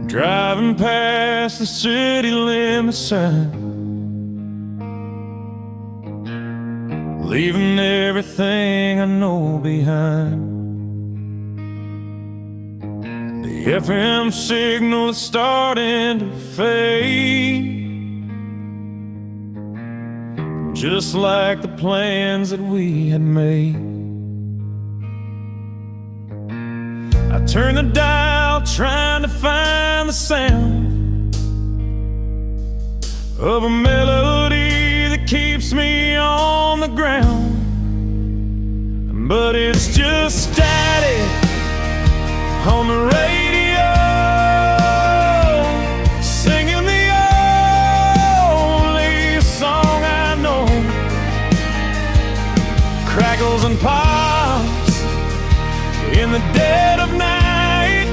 Driving past the city limit sign, leaving everything I know behind. The FM signal is starting to fade, just like the plans that we had made. I turn the dial trying to find the sound of a melody that keeps me on the ground, but it's just static on the radio, singing the only song I know. Crackles and pops in the dead of night,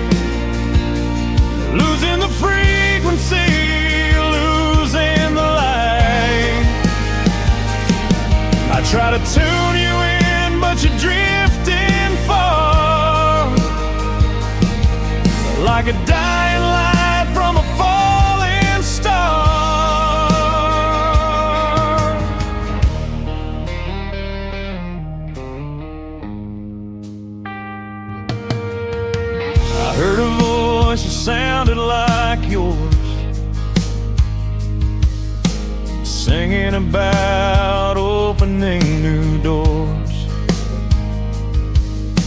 losing the frequency, losing the light. I try to tune you in, but you're drifting far, like a dying light from a falling star. I heard a voice that sounded like yours, singing about opening new doors.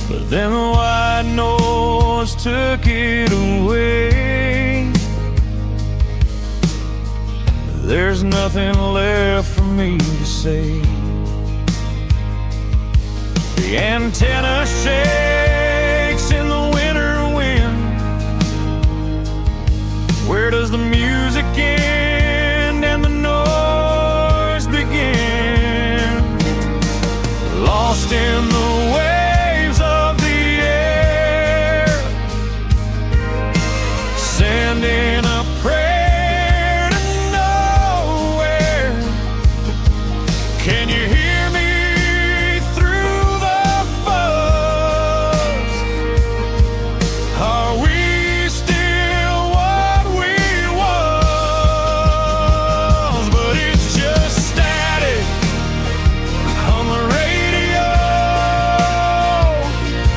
But then the white noise took it away. There's nothing left for me to say. The antenna shakes in the winter wind. Where does the music end and the noise begin? Lost in the waves of the air, sending a prayer to nowhere. Can you hear me through the fuzz? Are we still what we was? But it's just static on the radio,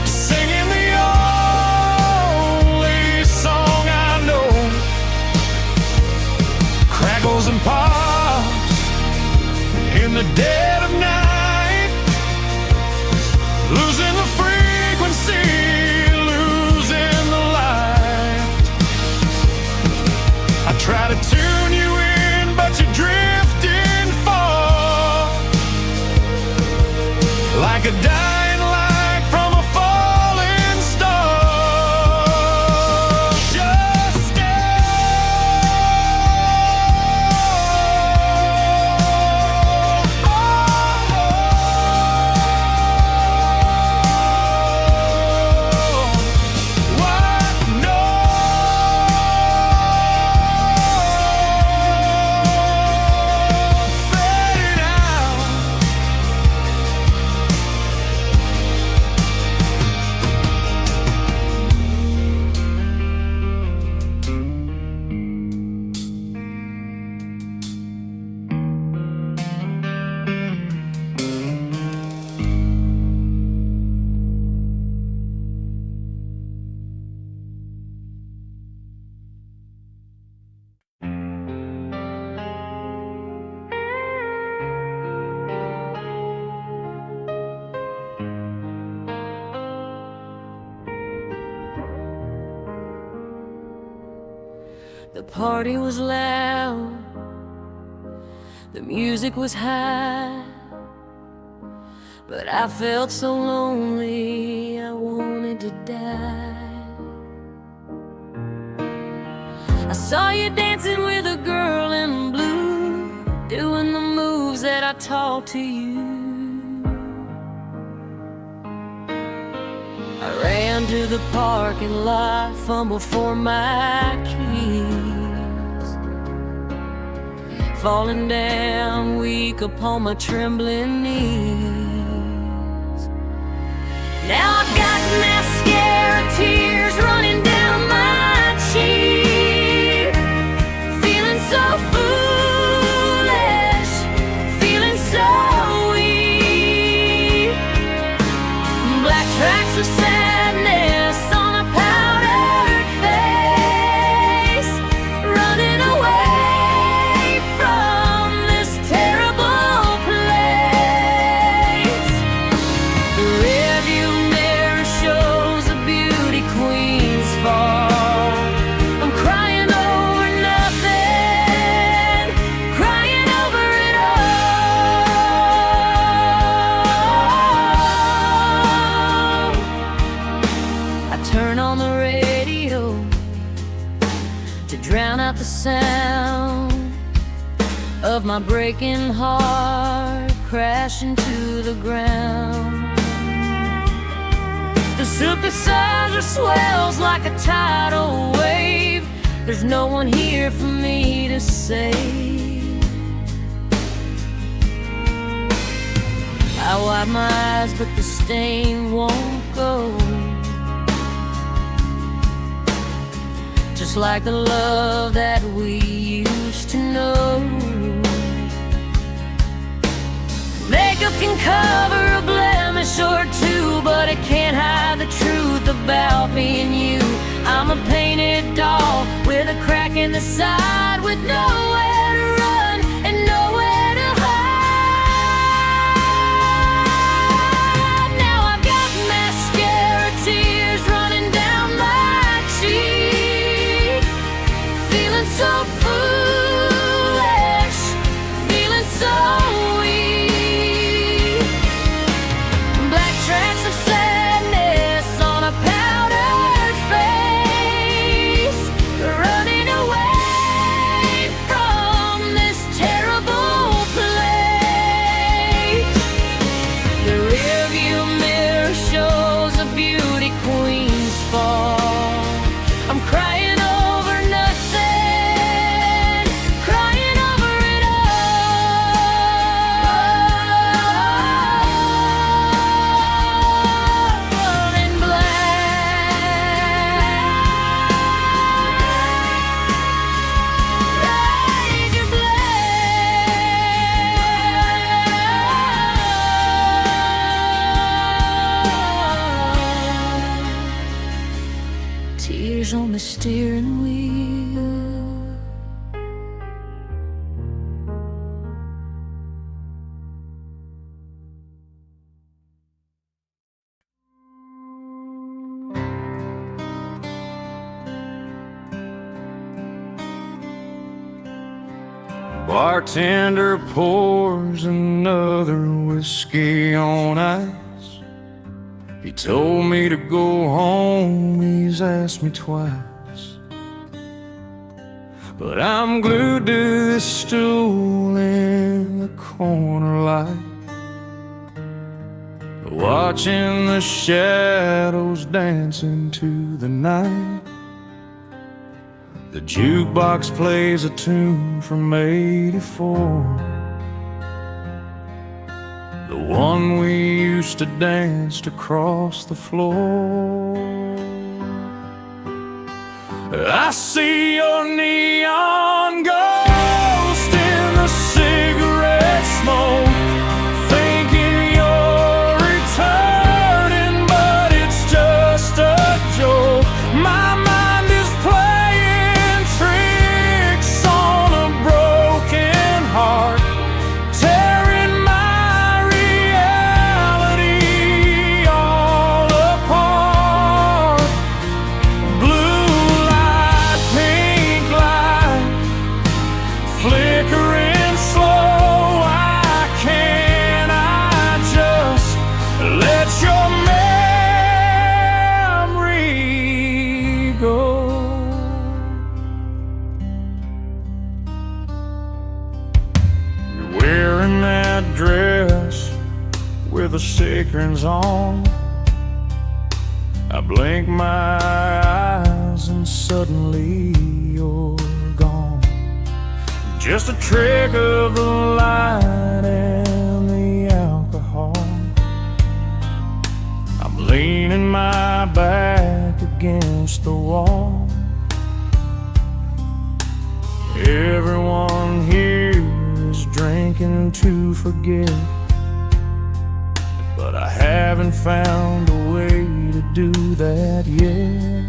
singing the only song I know. Crackles and pops in the dead of night, losing the frequency, losing the light. I try to tune you in, but you're drifting far, like a dying light from a falling star. Just stay. What? No. Fading out. The party was loud, the music was high, but I felt so lonely, I wanted to die. I saw you dancing with a girl in blue, doing the moves that I taught to you. I ran to the parking lot, fumbled for my keys, falling down weak upon my trembling knees. Now I've got mascara tears running down my cheeks. sound of my breaking heart crashing to the ground. The synthesizer swells like a tidal wave. There's no one here for me to save. I wipe my eyes, but the stain won't go. Just like the love that we used to know. Makeup can cover a blemish or two, but it can't hide the truth about me and you. I'm a painted doll with a crack in the side, with nowhere to run and nowhere to hide. Now I've got mascara tears running down my cheek, feeling so foolish, feeling so weak. Black tracks of sadness on a powdered face, running away from this terrible place. The rearview mirror shows a beauty queen's fall. I'm crying over nothing, crying over it all in black. Like a black. Tears on the steering wheel. Bartender pours another whiskey on ice. He told me to go home, he's asked me twice. But I'm glued to this stool in the corner light, watching the shadows dance into the night. The jukebox plays a tune from '84, the one we used to dance across the floor. I see your neon ghost in the cigarette smoke, thinking you're returning, but it's just a joke. My mind is playing tricks on a broken heart, tearing my reality all apart. Blue light, pink light, flickering slow. Why can't I just let your memory go? You're wearing that dress with the sequins on. I blink my eyes and suddenly you're gone. Just a trick of the light and the alcohol. I'm leaning my back against the wall. Everyone here is drinking to forget, but I haven't found a way to do that yet.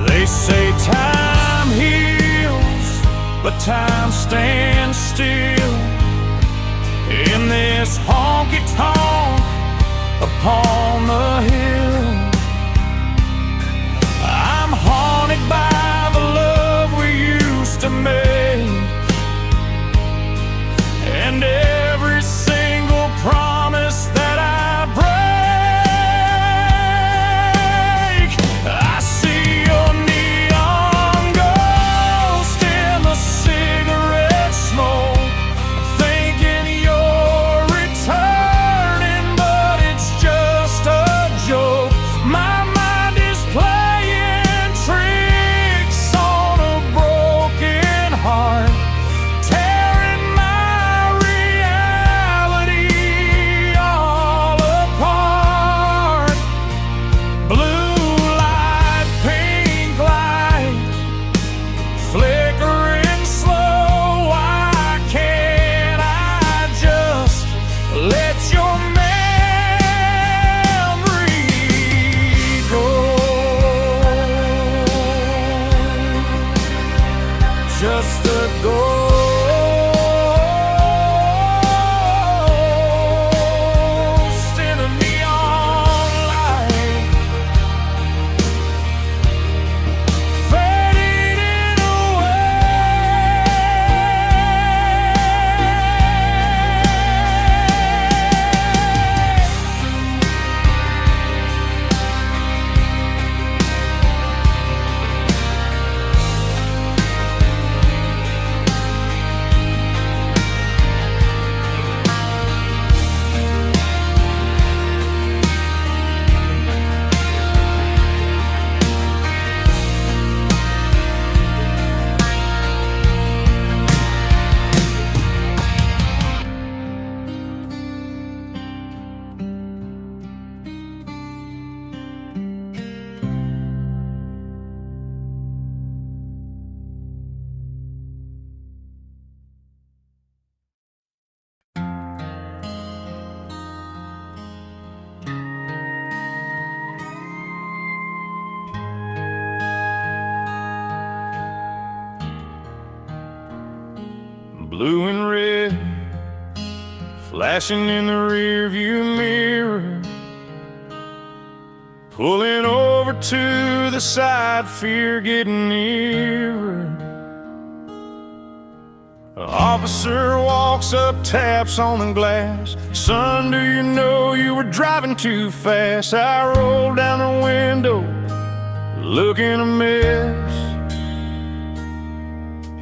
They say time heals, but time stands still in this honky tonk upon the hill. I'm haunted by the love we used to make, and every single promise that I break. I see just a ghost in a neon light, fading away. Blue and red, flashing in the rearview mirror, pulling over to the side, fear getting nearer. An officer walks up, taps on the glass. Son, do you know you were driving too fast? I rolled down the window, looking a mess.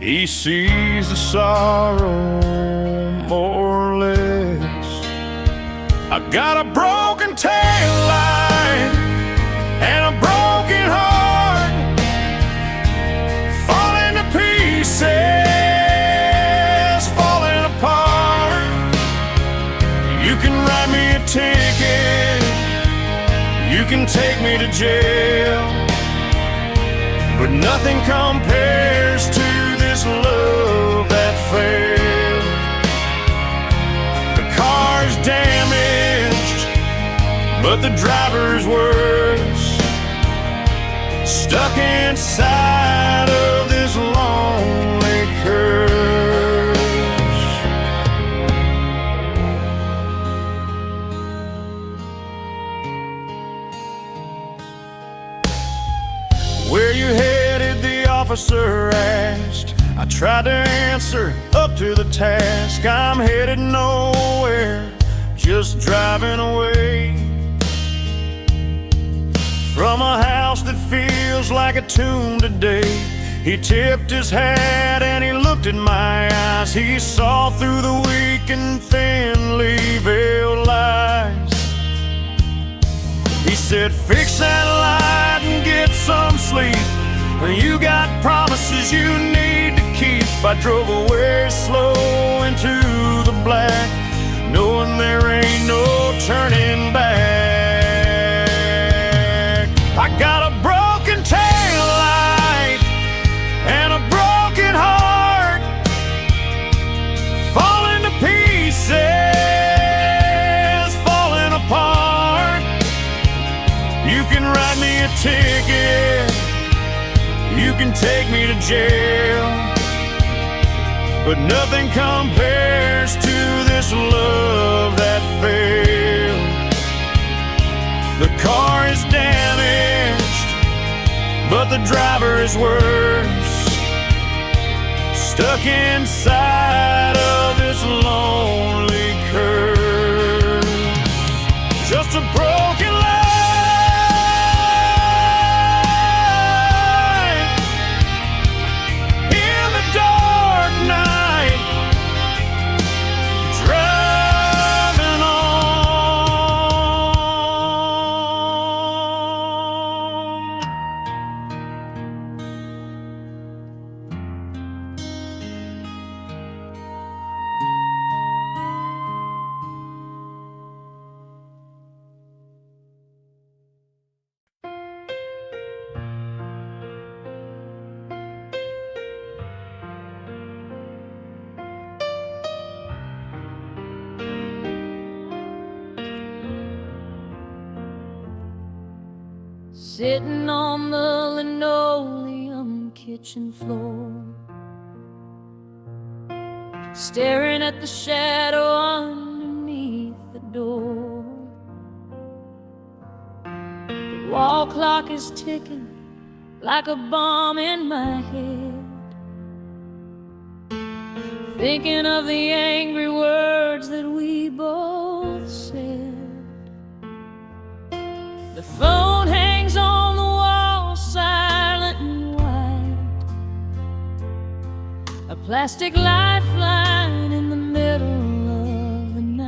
He sees the sorrow, more or less. I got a broken taillight and a broken heart, falling to pieces, falling apart. You can write me a ticket, you can take me to jail, but nothing compares to this love that failed. The car's damaged, but the driver's worse, stuck inside of this lonely curse. Where you headed, the officer asked. I tried to answer up to the task. I'm headed nowhere, just driving away from a house that feels like a tomb today. He tipped his hat and he looked in my eyes. He saw through the weak and thinly veiled lies. He said, fix that light and get some sleep. You got promises you need to keep. I drove away slow into the black, knowing there ain't no turning back. I got a broken taillight and a broken heart, falling to pieces, falling apart. You can write me a ticket, you can take me to jail, but nothing compares to this love that failed. The car is damaged, but the driver is worse, stuck inside of this lonely curse. Just a broken life sitting on the linoleum kitchen floor, staring at the shadow underneath the door. The wall clock is ticking like a bomb in my head, thinking of the angry words that we both said. The phone hangs on the wall, silent and white, a plastic lifeline in the middle of the night.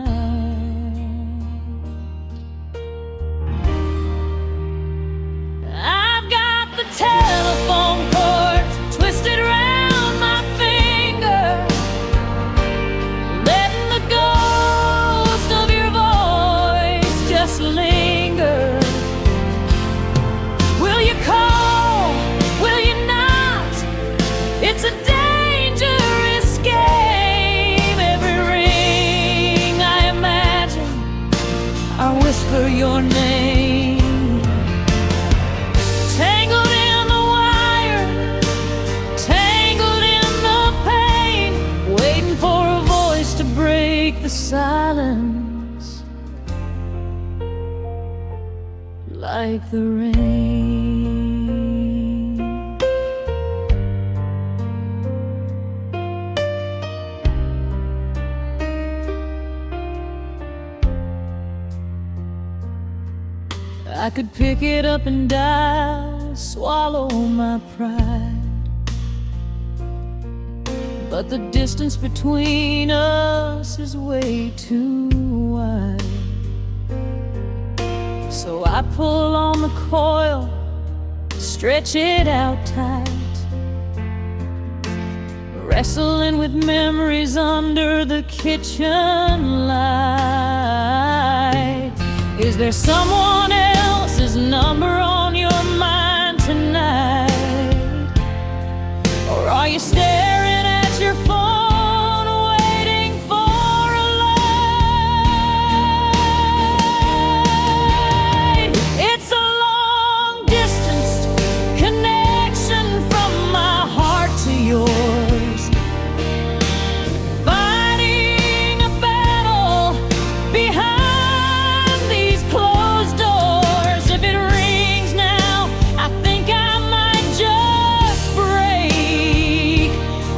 I've got the telephone cord twisted around my finger, letting the ghost of your voice just linger. Will you call? Will you not? It's a dangerous game. Every ring I imagine, I whisper your name. Tangled in the wire, tangled in the pain, waiting for a voice to break the silence like the rain. I could pick it up and dial, swallow my pride, but the distance between us is way too wide. So I pull on the coil, stretch it out tight, wrestling with memories under the kitchen light. Is there someone else's number on your mind tonight? Or are you staring at your phone, waiting for a light? It's a long distance connection from my heart to yours, fighting a battle behind these closed doors. If it rings now, I think I might just break.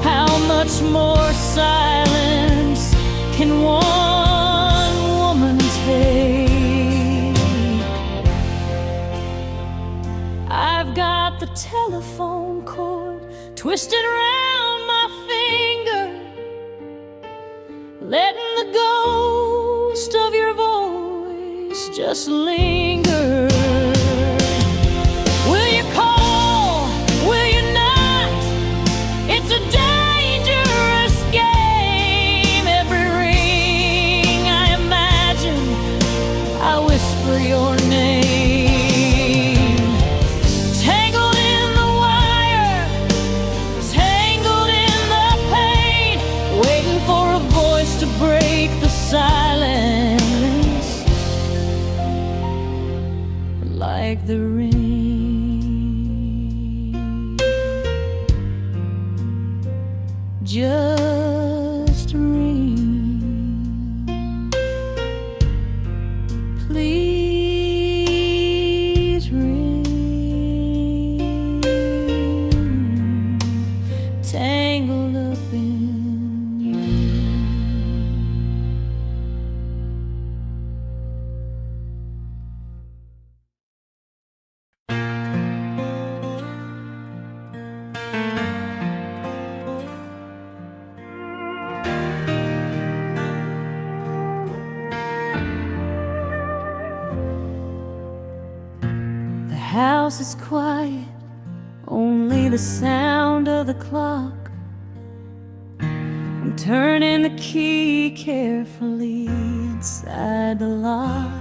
How much more silence can one woman take? I've got the telephone cord twisted around my finger, letting the ghost of your voice just linger. Will you call? Will you not? It's a dangerous game. Every ring I imagine, I whisper your name. Tangled in the wire, tangled in the pain, waiting for a voice to break the silence like the rain. Just ring, please ring, tangled up in you. The house is quiet, only the sound of the clock. I'm turning the key carefully inside the lock.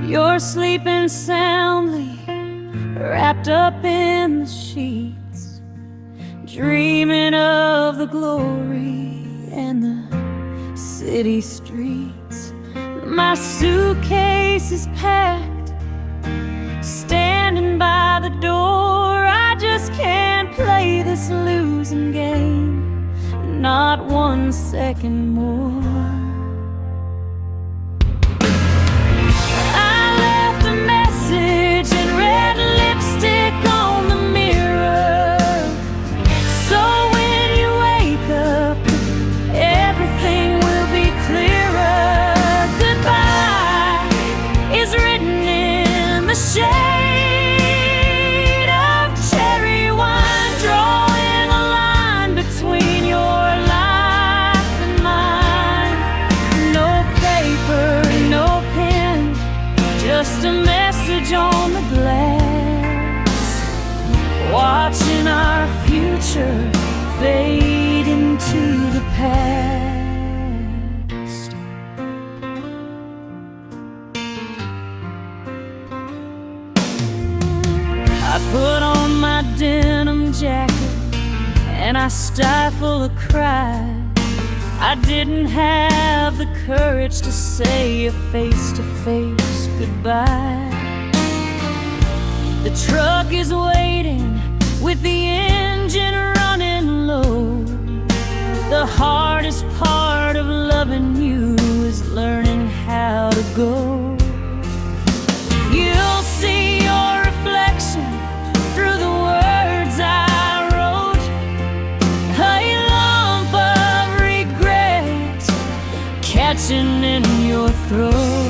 You're sleeping soundly, wrapped up in the sheets, dreaming of the glory and the city streets. My suitcase is packed, standing by the door. I just can't play this losing game not 1 second more. I left a message in red lipstick on the mirror, so when you wake up, everything will be clearer. Goodbye is written in the shade of cherry wine, drawing a line between your life and mine. No paper, no pen, just a message on the glass, watching our future fade into the past. I put on my denim jacket and I stifle a cry. I didn't have the courage to say a face-to-face goodbye. The truck is waiting with the engine running low. The hardest part of loving you is learning how to go. You'll see your reflection through the words I wrote, a lump of regret catching in your throat.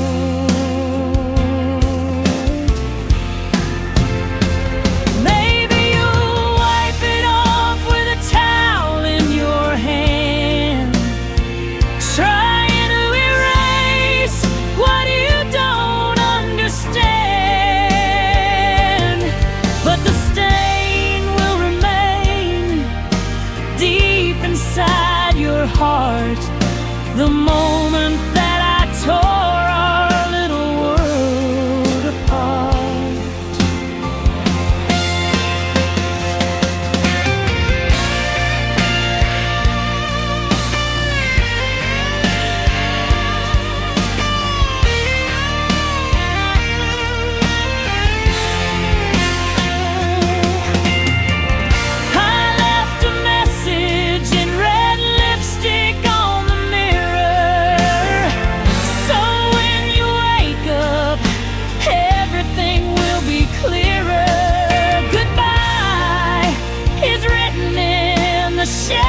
Maybe you'll wipe it off with a towel in your hand, trying to erase what you don't understand. But the stain will remain deep inside your heart, the moment that I tore our little world apart. I left a message in red lipstick on the mirror, so when you wake up, everything will be clearer. Goodbye is written in the shade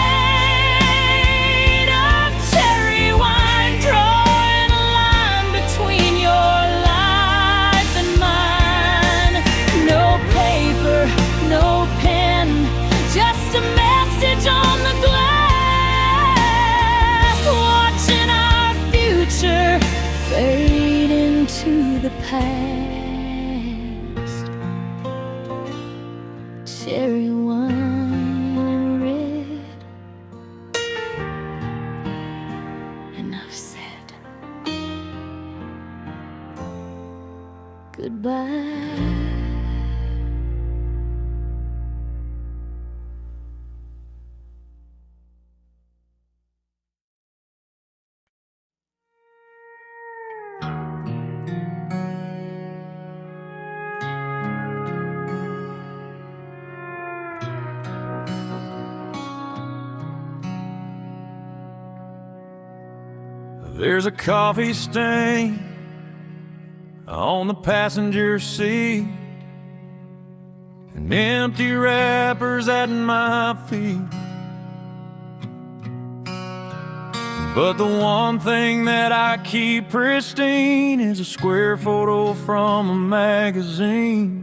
of cherry wine, drawing a line between your life and mine. No paper, no pen, just a message on the glass, watching our future fade into the past. Cherry wine red. Enough said. Goodbye. There's a coffee stain on the passenger seat, and empty wrappers at my feet. But the one thing that I keep pristine is a square photo from a magazine.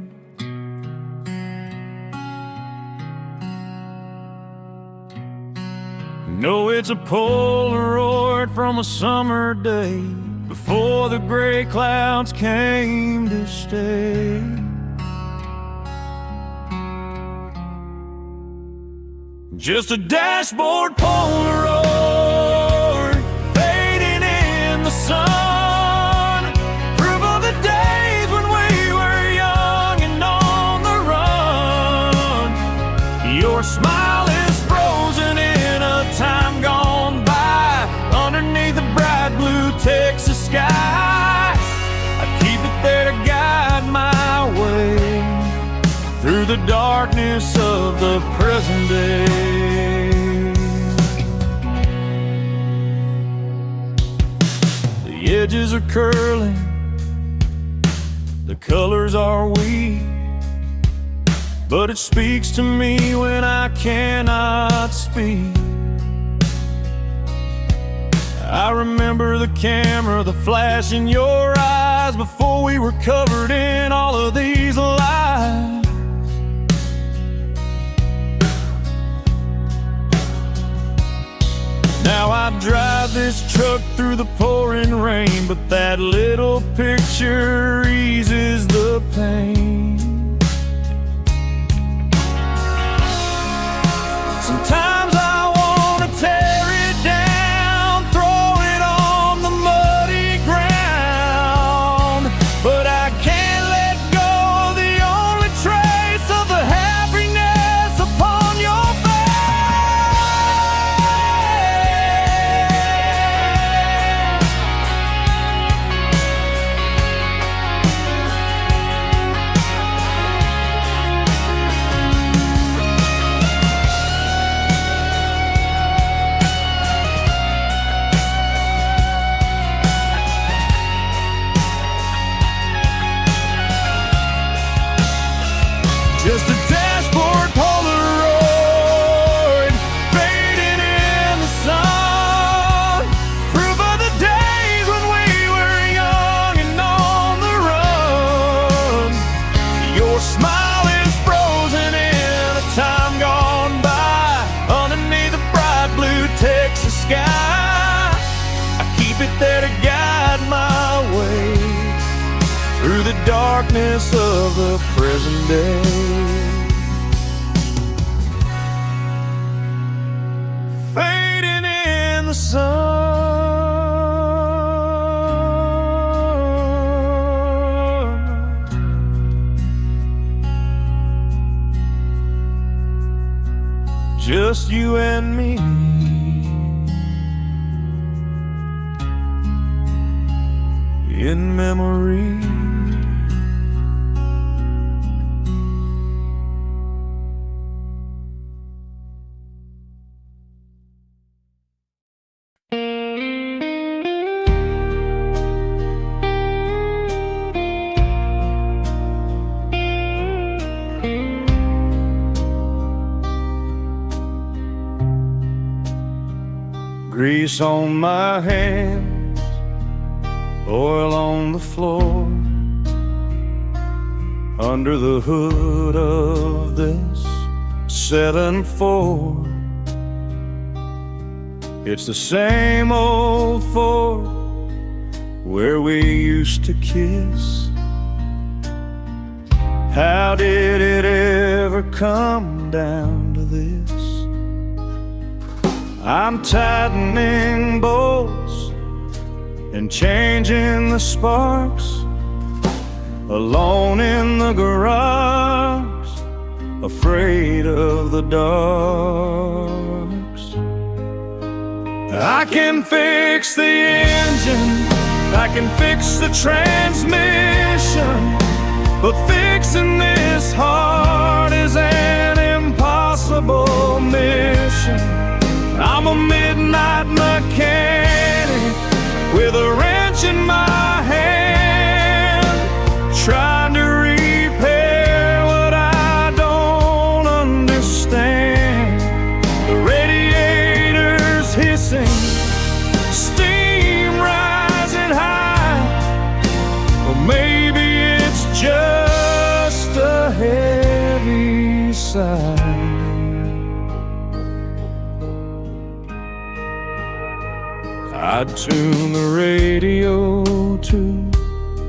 No, it's a Polaroid from a summer day before the gray clouds came to stay. Just a dashboard Polaroid fading in the sun, proof of the days when we were young and on the run. Your smile is frozen in a time gone by, underneath the bright blue Texas sky. I keep it there to guide my way through the darkness of the present day. The edges are curling, the colors are weak, but it speaks to me when I cannot speak. I remember the camera, the flash in your eyes before we were covered in all of these lies. Now I drive this truck through the pouring rain, but that little picture eases the pain. Sometimes I wanna tear it down, throw it on the muddy ground, but I can't let go of the only trace of the happiness upon your face. Just a dashboard Polaroid fading in the sun, proof of the days when we were young and on the run. Your smile is frozen in a time gone by, underneath the bright blue Texas sky. I keep it there to guide my way through the darkness of the present day. Fading in the sun. Just you and me, in memory. Grease on my hands, oil on the floor, under the hood of this 7-4. It's the same old Ford where we used to kiss. How did it ever come down to this? I'm tightening bolts and changing the sparks, alone in the garage, afraid of the darks. I can fix the engine, I can fix the transmission, but fixing this heart is an impossible mission. I'm a midnight mechanic with a wrench in my hand, trying to repair what I don't understand. The radiator's hissing, steam rising high, or maybe it's just a heavy sigh. I'd tune the radio to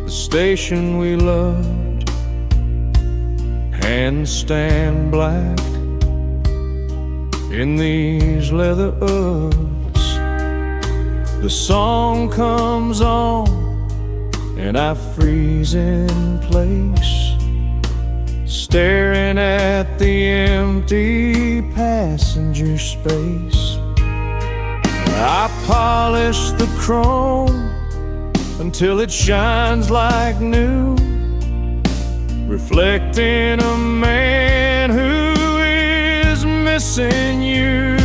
the station we loved, handstand black in these leather ups. The song comes on and I freeze in place, staring at the empty passenger space. I polish the chrome until it shines like new, reflecting a man who is missing you.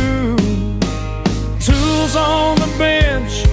Tools on the bench,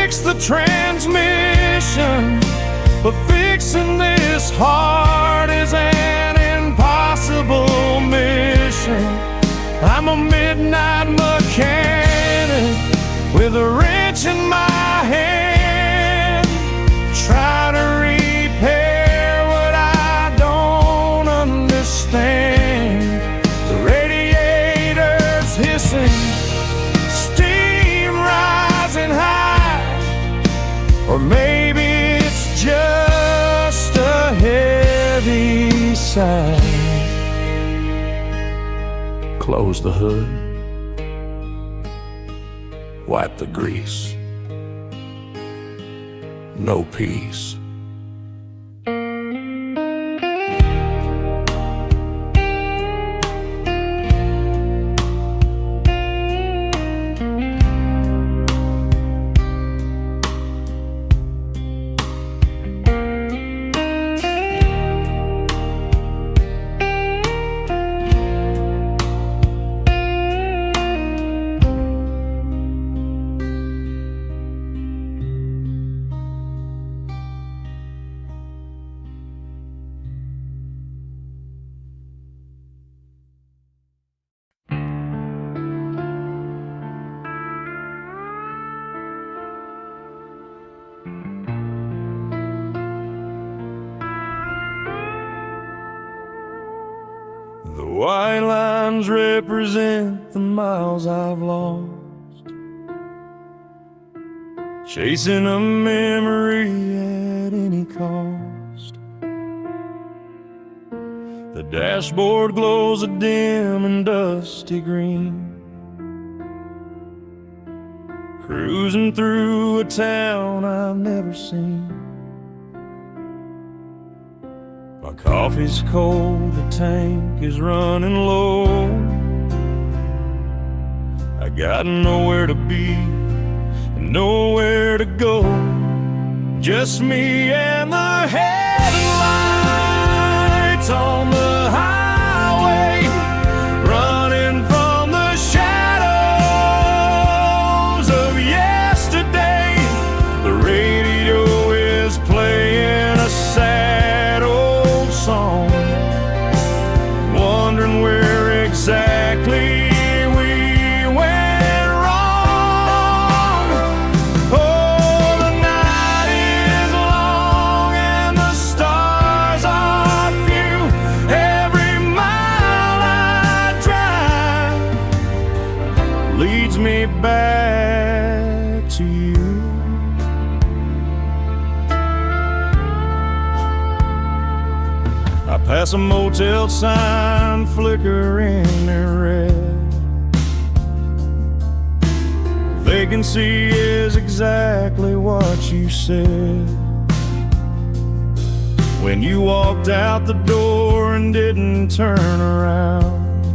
fix the transmission, but fixing this heart is an impossible mission. I'm a midnight mechanic with a wrench in my hand, trying to repair what I don't understand. The radiator's hissing, steam rising high, or maybe it's just a heavy sigh. Close the hood, wipe the grease, no peace. The white lines represent the miles I've lost, chasing a memory at any cost. The dashboard glows a dim and dusty green, cruising through a town I've never seen. My coffee's cold, the tank is running low. I got nowhere to be and nowhere to go. Just me and the headlights on the highway, running from the shadows of yesterday. The radio is playing a sad old song, wondering where exactly we went wrong. Oh, the night is long and the stars are few. Every mile I drive leads me back to you. I pass a motel sign flickering in red. Vacancy is exactly what you said when you walked out the door and didn't turn around,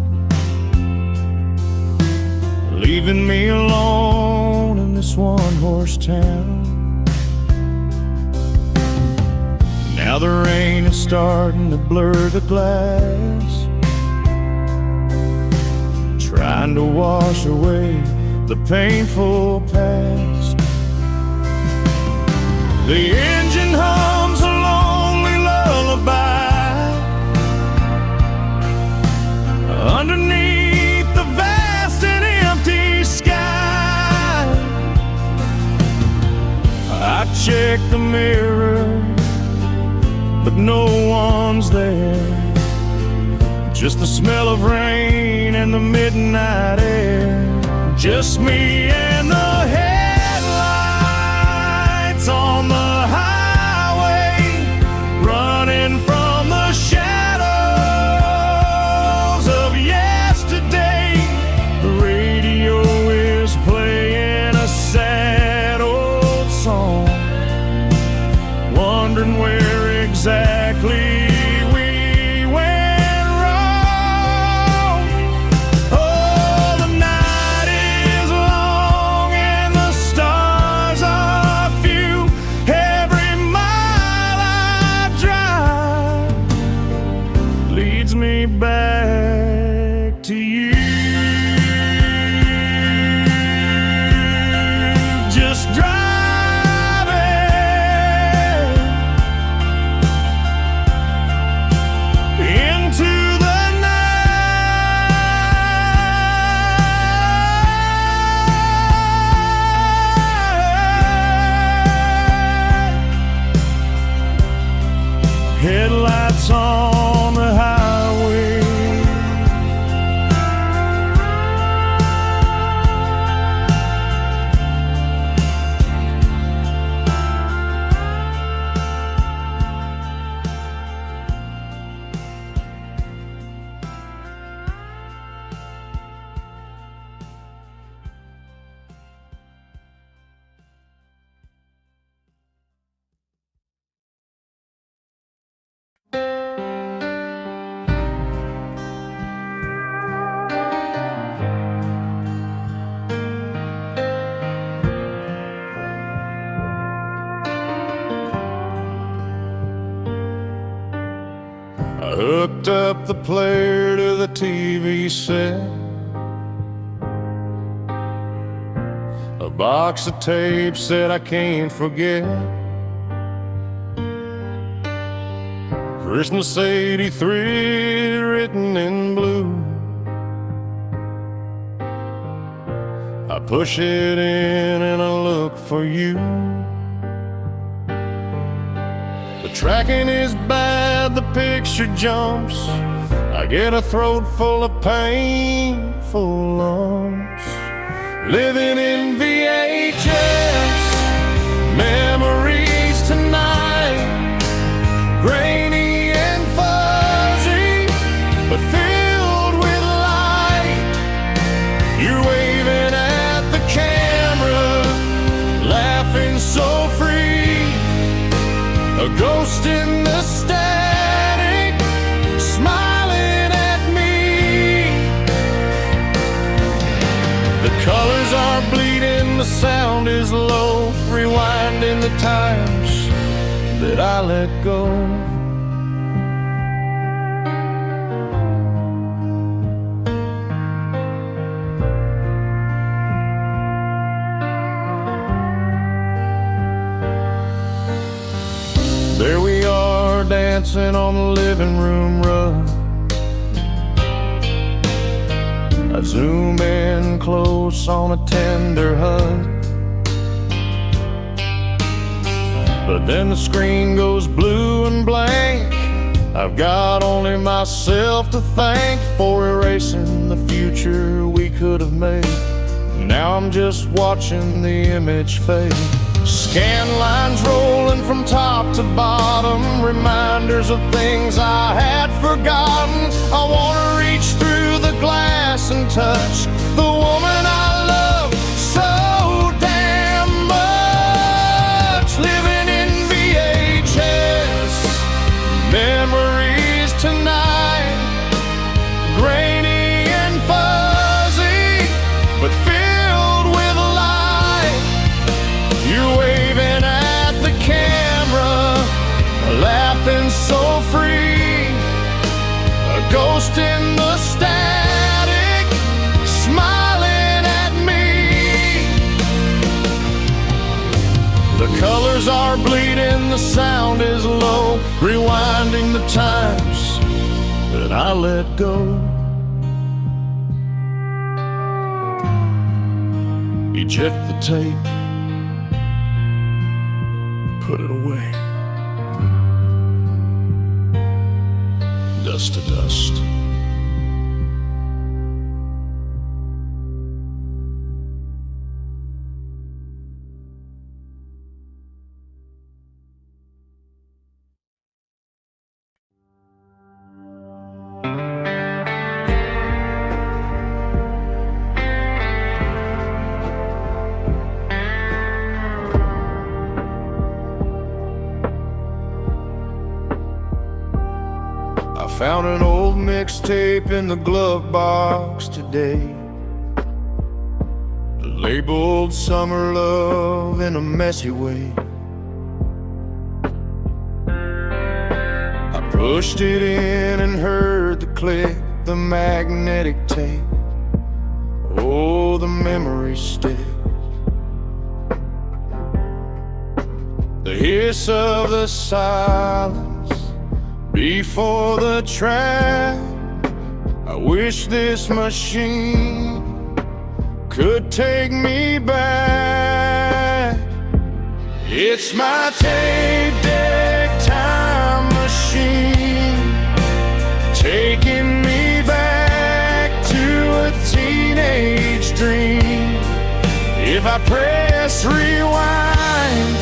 leaving me alone in this one-horse town. Now the rain is starting to blur the glass, trying to wash away the painful past. The engine hums a lonely lullaby underneath the vast and empty sky. I check the mirror, but no one's there. Just the smell of rain and the midnight air. Just me and the headlights on the highway, running from the shadows of yesterday. The radio is playing a sad old song, wondering where exactly we went wrong. Oh, the night is long and the stars are few. Every mile I drive leads me back to you. Just drive up the player to the TV set. A box of tapes that I can't forget. Christmas '83 written in blue. I push it in and I look for you. The tracking is bad, the picture jumps. I get a throat full of painful lumps. Living in VHS, memories tonight. Grainy and fuzzy, but filled with light. You're waving at the camera, laughing so free. A ghost in the static, smiling at me. The colors are bleeding, the sound is low, rewinding the times that I let go. There we are, dancing on the living room rug. I zoom in close on a tender hug. But then the screen goes blue and blank. I've got only myself to thank for erasing the future we could have made. Now I'm just watching the image fade. Scan lines rolling from top to bottom, reminders of things I had forgotten. I wanna reach through the glass and touch the woman I love so damn much. Living in VHS, memories tonight. Grainy and fuzzy, but filled with light. You're waving at the camera, laughing so free. A ghost in the static, smiling at me. The colors are bleeding, the sound is low, rewinding the times that I let go. Eject the tape, put it away. Dust to dust. I found an old mixtape in the glove box today, labeled Summer Love in a messy way. I pushed it in and heard the click, the magnetic tape. Oh, the memories stick. The hiss of the silence before the track. I wish this machine could take me back. It's my tape deck time machine, taking me back to a teenage dream. If I press rewind,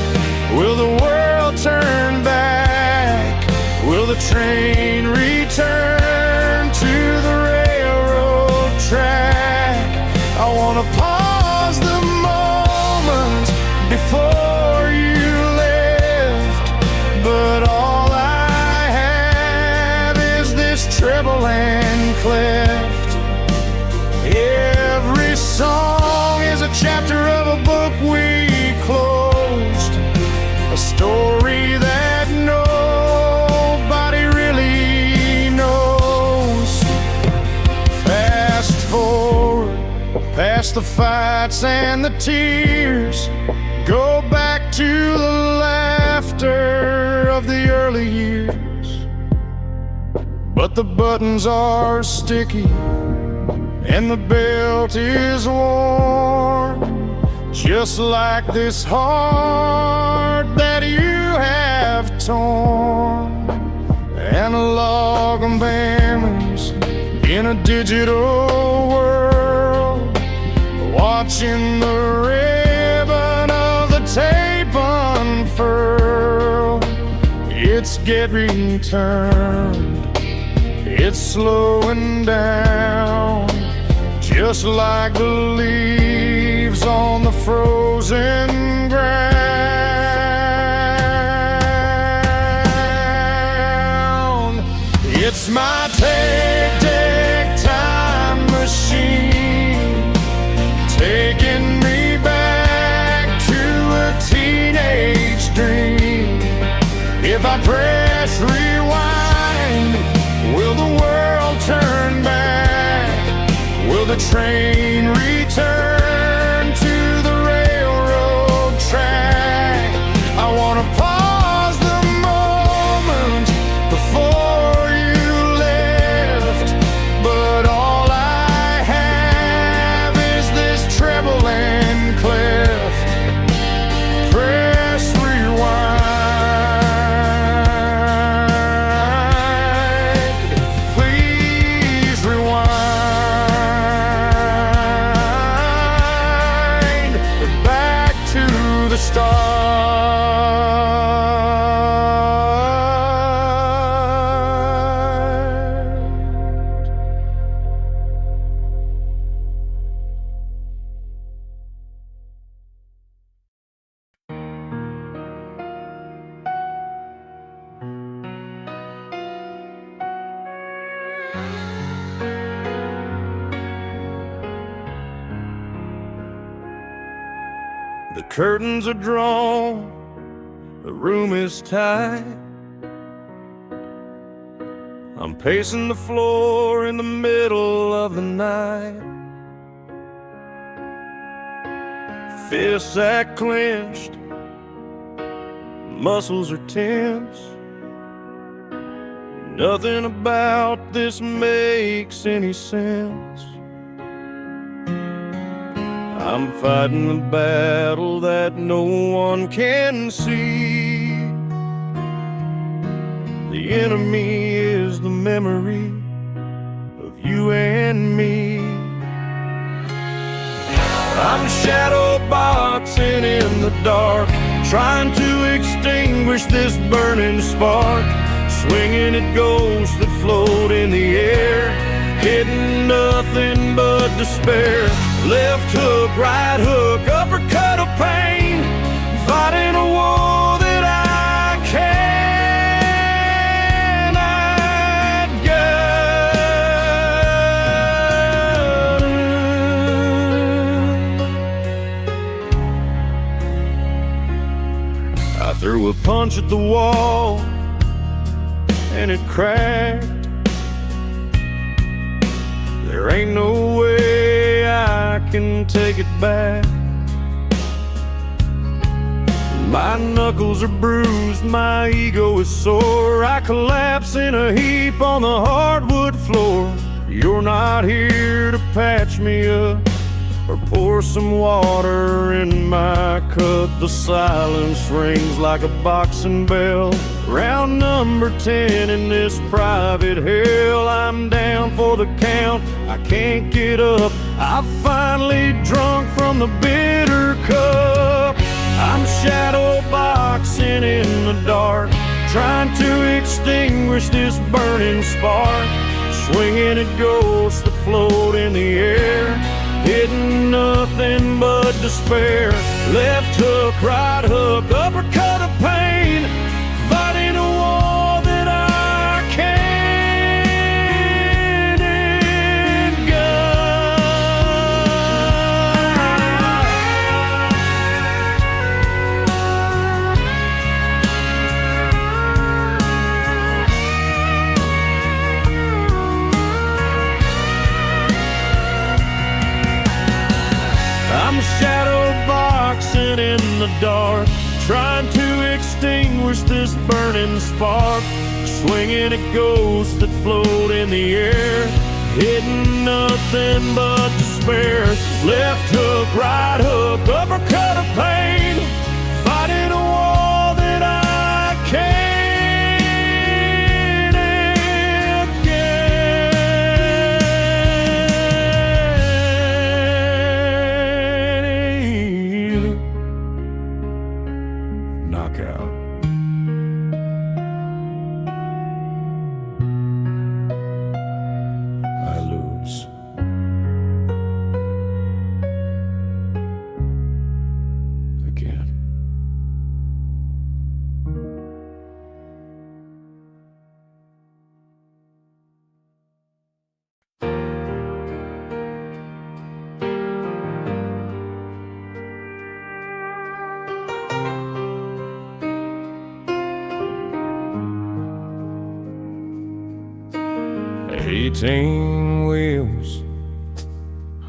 will the world turn back? Will the train return to the railroad track? I wanna pause the moment before you left, but all I have is this treble and cleft. Every song is a chapter of a book we closed, a story that nobody really Erase the fights and the tears, go back to the laughter of the early years. But the buttons are sticky and the belt is worn, just like this heart that you have torn. Analog memories in a digital world, watching the ribbon of the tape unfurl. It's getting turned, it's slowing down, just like the leaves on the frozen ground. It's my take time machine, taking me back to a teenage dream. If I press rewind, will the world turn back? Will the train return to the railroad track? I wanna pause the moment before you left, but all I have is this treble and clef. Press rewind, please rewind back to the start. The curtains are drawn, the room is tight. I'm pacing the floor in the middle of the night. Fists act clenched, muscles are tense. Nothing about this makes any sense. I'm fighting the battle that no one can see. The enemy is the memory of you and me. I'm shadow boxing in the dark, trying to extinguish this burning spark. Swinging at ghosts that float in the air, hitting nothing but despair. Left hook, right hook, uppercut of pain, fighting a war that I cannot get. I threw a punch at the wall and it cracked. There ain't no way I can take it back. My knuckles are bruised, my ego is sore. I collapse in a heap on the hardwood floor. You're not here to patch me up or pour some water in my cup. The silence rings like a boxing bell. Round number 10 in this private hell. I'm down for the count, I can't get up. I've finally drunk from the bitter cup. I'm shadow boxing in the dark, trying to extinguish this burning spark. Swinging at ghosts that float in the air, hitting nothing but despair. Left hook, right hook, uppercut of pain, fighting a war that I can't endure. shadow boxing in the dark, trying to extinguish this burning spark, swinging at ghosts that float in the air, hitting nothing but despair. Left hook, right hook, uppercut of pain, fighting a war that I can't escape. Knockout. I lose. Again. 18 wheels,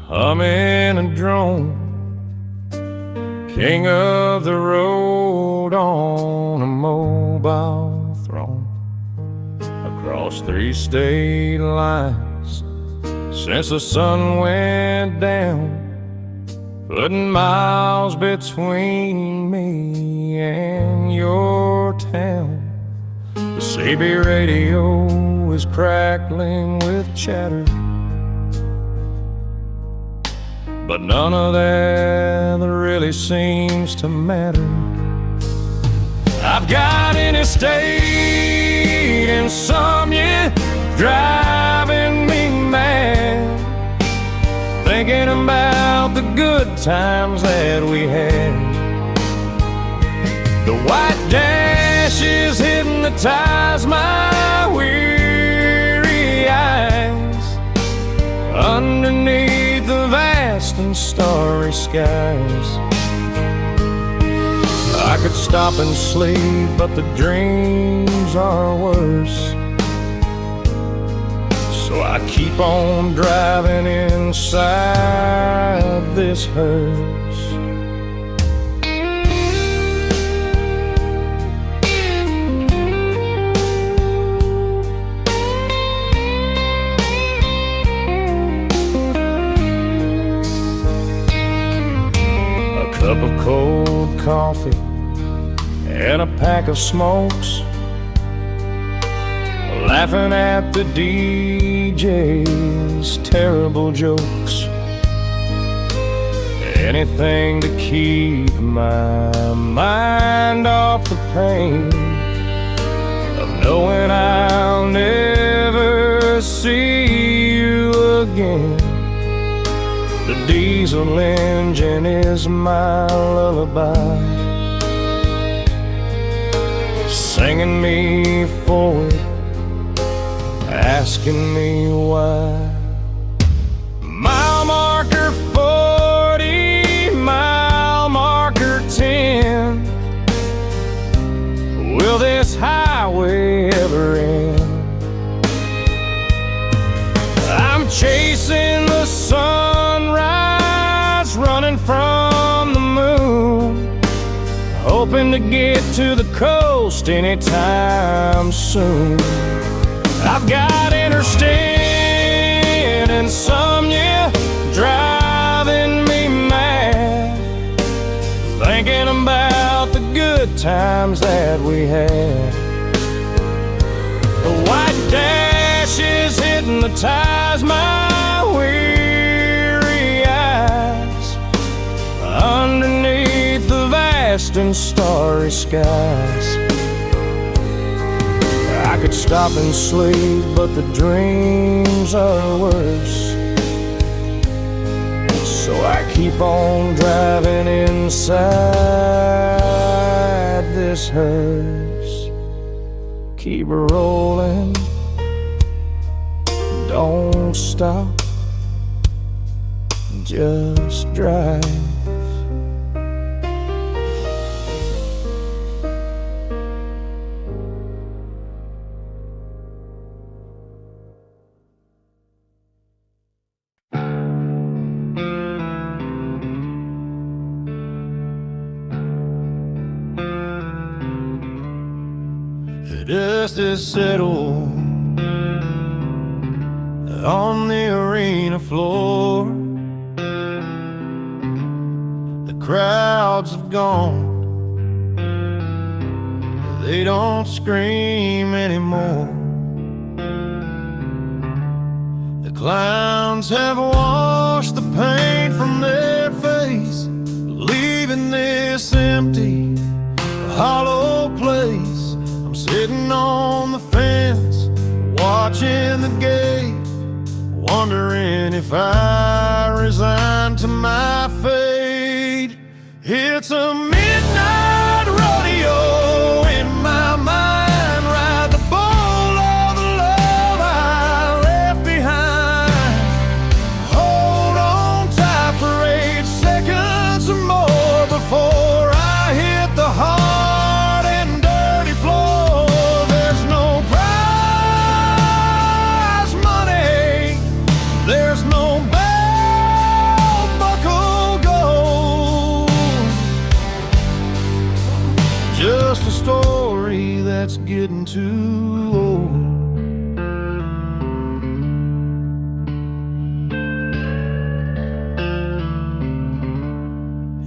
humming a drone, king of the road on a mobile throne, across 3 state lines since the sun went down, putting miles between me and your town. The CB radio is crackling with chatter, but none of that really seems to matter. I've got an estate insomnia driving me mad, thinking about the good times that we had. The white dashes hypnotize my weary eyes underneath the vast and starry skies. I could stop and sleep, but the dreams are worse, so I keep on driving inside this hearse. Cup of cold coffee and a pack of smokes, laughing at the DJ's terrible jokes. Anything to keep my mind off the pain of knowing I'll never see you again. The diesel engine is my lullaby, singing me forward, asking me why. Mile marker 40, mile marker 10. Will this highway ever end? I'm chasing the sunrise, running from the moon, hoping to get to the coast anytime soon. I've got interstate insomnia driving me mad, thinking about the good times that we had. The white dashes hypnotize my weary eyes underneath the vast and starry skies. I could stop and sleep, but the dreams are worse, so I keep on driving inside this hearse. Keep rolling, don't stop, just drive. dust is settled on the arena floor. The crowds have gone, they don't scream anymore. The clowns have washed the paint from their face, leaving this empty, hollow place. I'm sitting on the fence, watching the gate, wondering if I resign to my fate. It's a midnight rodeo in my mind, ride the bull of the love I left behind. Hold on tight for 8 seconds or more before I hit the hard and dirty floor. There's no prize money, there's no belt buckle gold, just a story that's getting too old.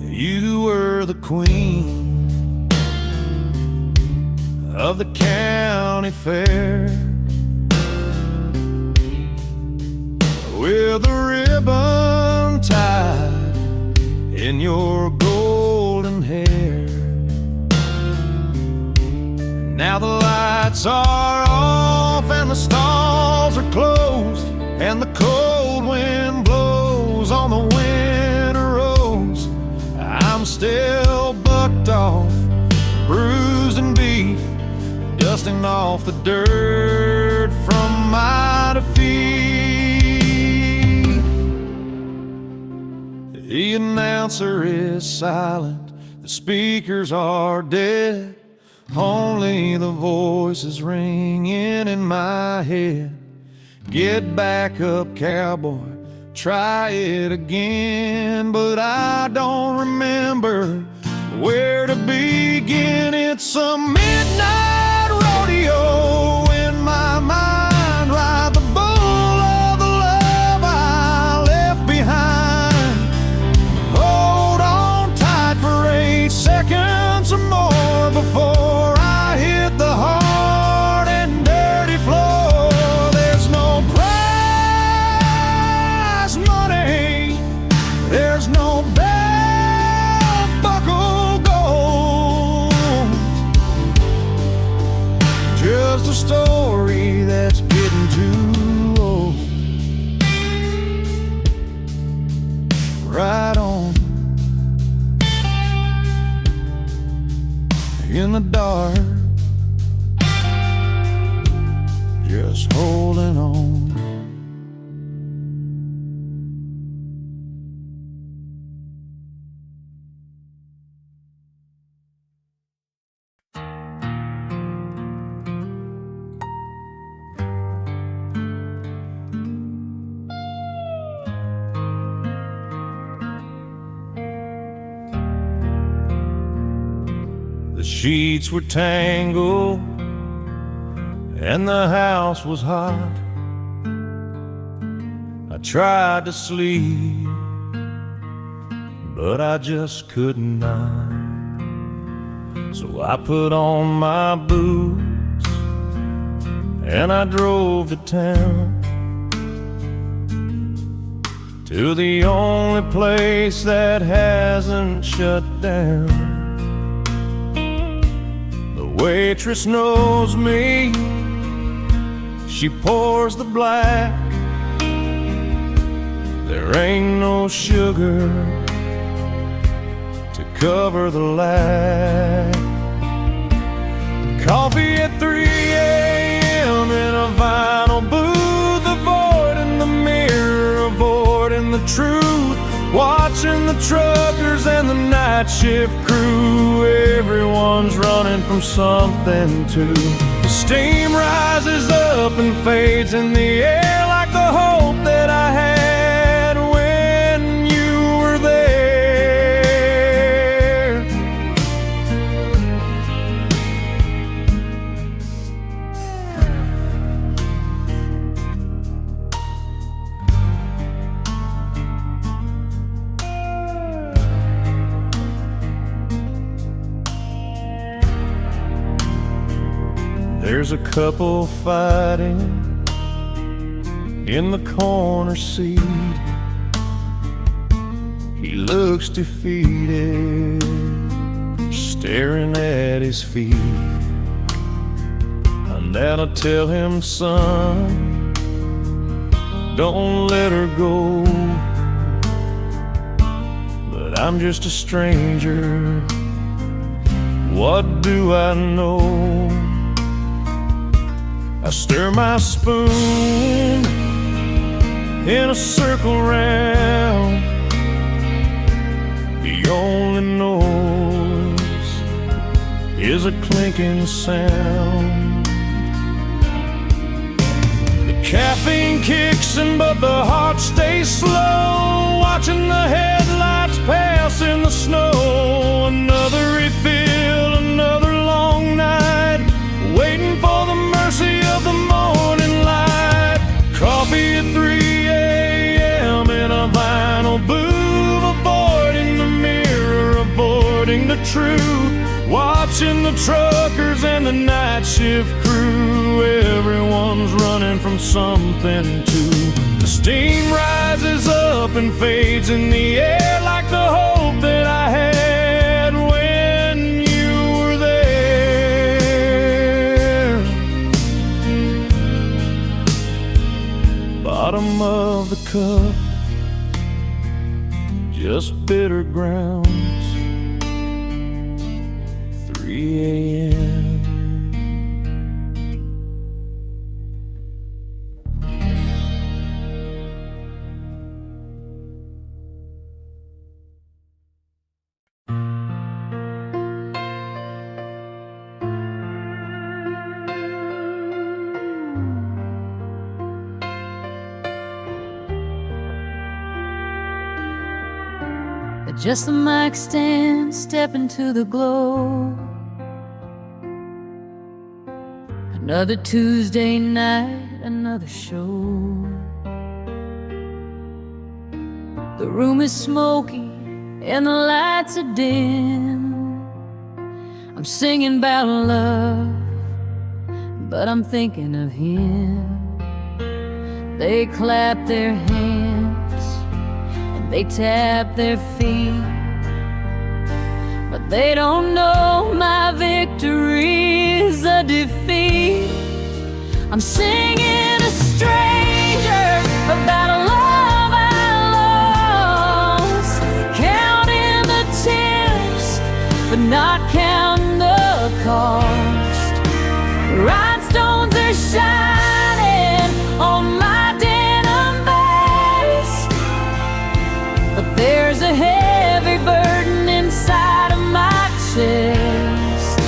You were the queen of the county fair, with a ribbon tied in your golden hair. Now the lights are off and the stalls are closed, and the cold wind blows on the winter rose. I'm still bucked off, bruised and beat, dusting off the dirt from my defeat. The announcer is silent, the speakers are dead, only the voices ringing in my head. Get back up, cowboy, try it again. But I don't remember where to begin. It's a midnight rodeo in my mind, ride the bull of the love I left behind. Hold on tight for 8 seconds or more before I hit the hard and dirty floor. There's no prize money, there's no belt buckle gold, just a story that's getting too old. Right on in the dark, just holding on. The sheets were tangled and the house was hot. I tried to sleep, but I just could not. So I put on my boots and I drove to town, to the only place that hasn't shut down. The waitress knows me, she pours the black. There ain't no sugar to cover the lack. Coffee at 3 a.m. in a vinyl booth, avoiding the mirror, avoiding the truth, watching the truckers and the night shift crew. Everyone's running from something too. The steam rises up and fades in the air like the hope that I had when you were there. There's a couple fighting in the corner seat. He looks defeated, staring at his feet. And I'll tell him, son, don't let her go. But I'm just a stranger, what do I know? I stir my spoon in a circle round. The only noise is a clinking sound. The caffeine kicks in, but the heart stays slow, watching the headlights pass in the snow. Another refill, another long night, waiting for the mercy of the morning light. Coffee at 3 a.m. in a vinyl booth, avoiding the mirror, avoiding the truth, watching the truckers and the night shift crew. Everyone's running from something too. The steam rises up and fades in the air like the hope that I had when you were there. Bottom of the cup, just bitter grounds. 3 a.m. Just the mic stand, step into the glow. Another Tuesday night, another show. The room is smoky and the lights are dim. I'm singing about love, but I'm thinking of him. They clap their hands, they tap their feet, but they don't know my victory is a defeat. I'm singing a stranger about a love I lost, counting the tips, but not counting the cost. Rhinestones are shining on my there's a heavy burden inside of my chest.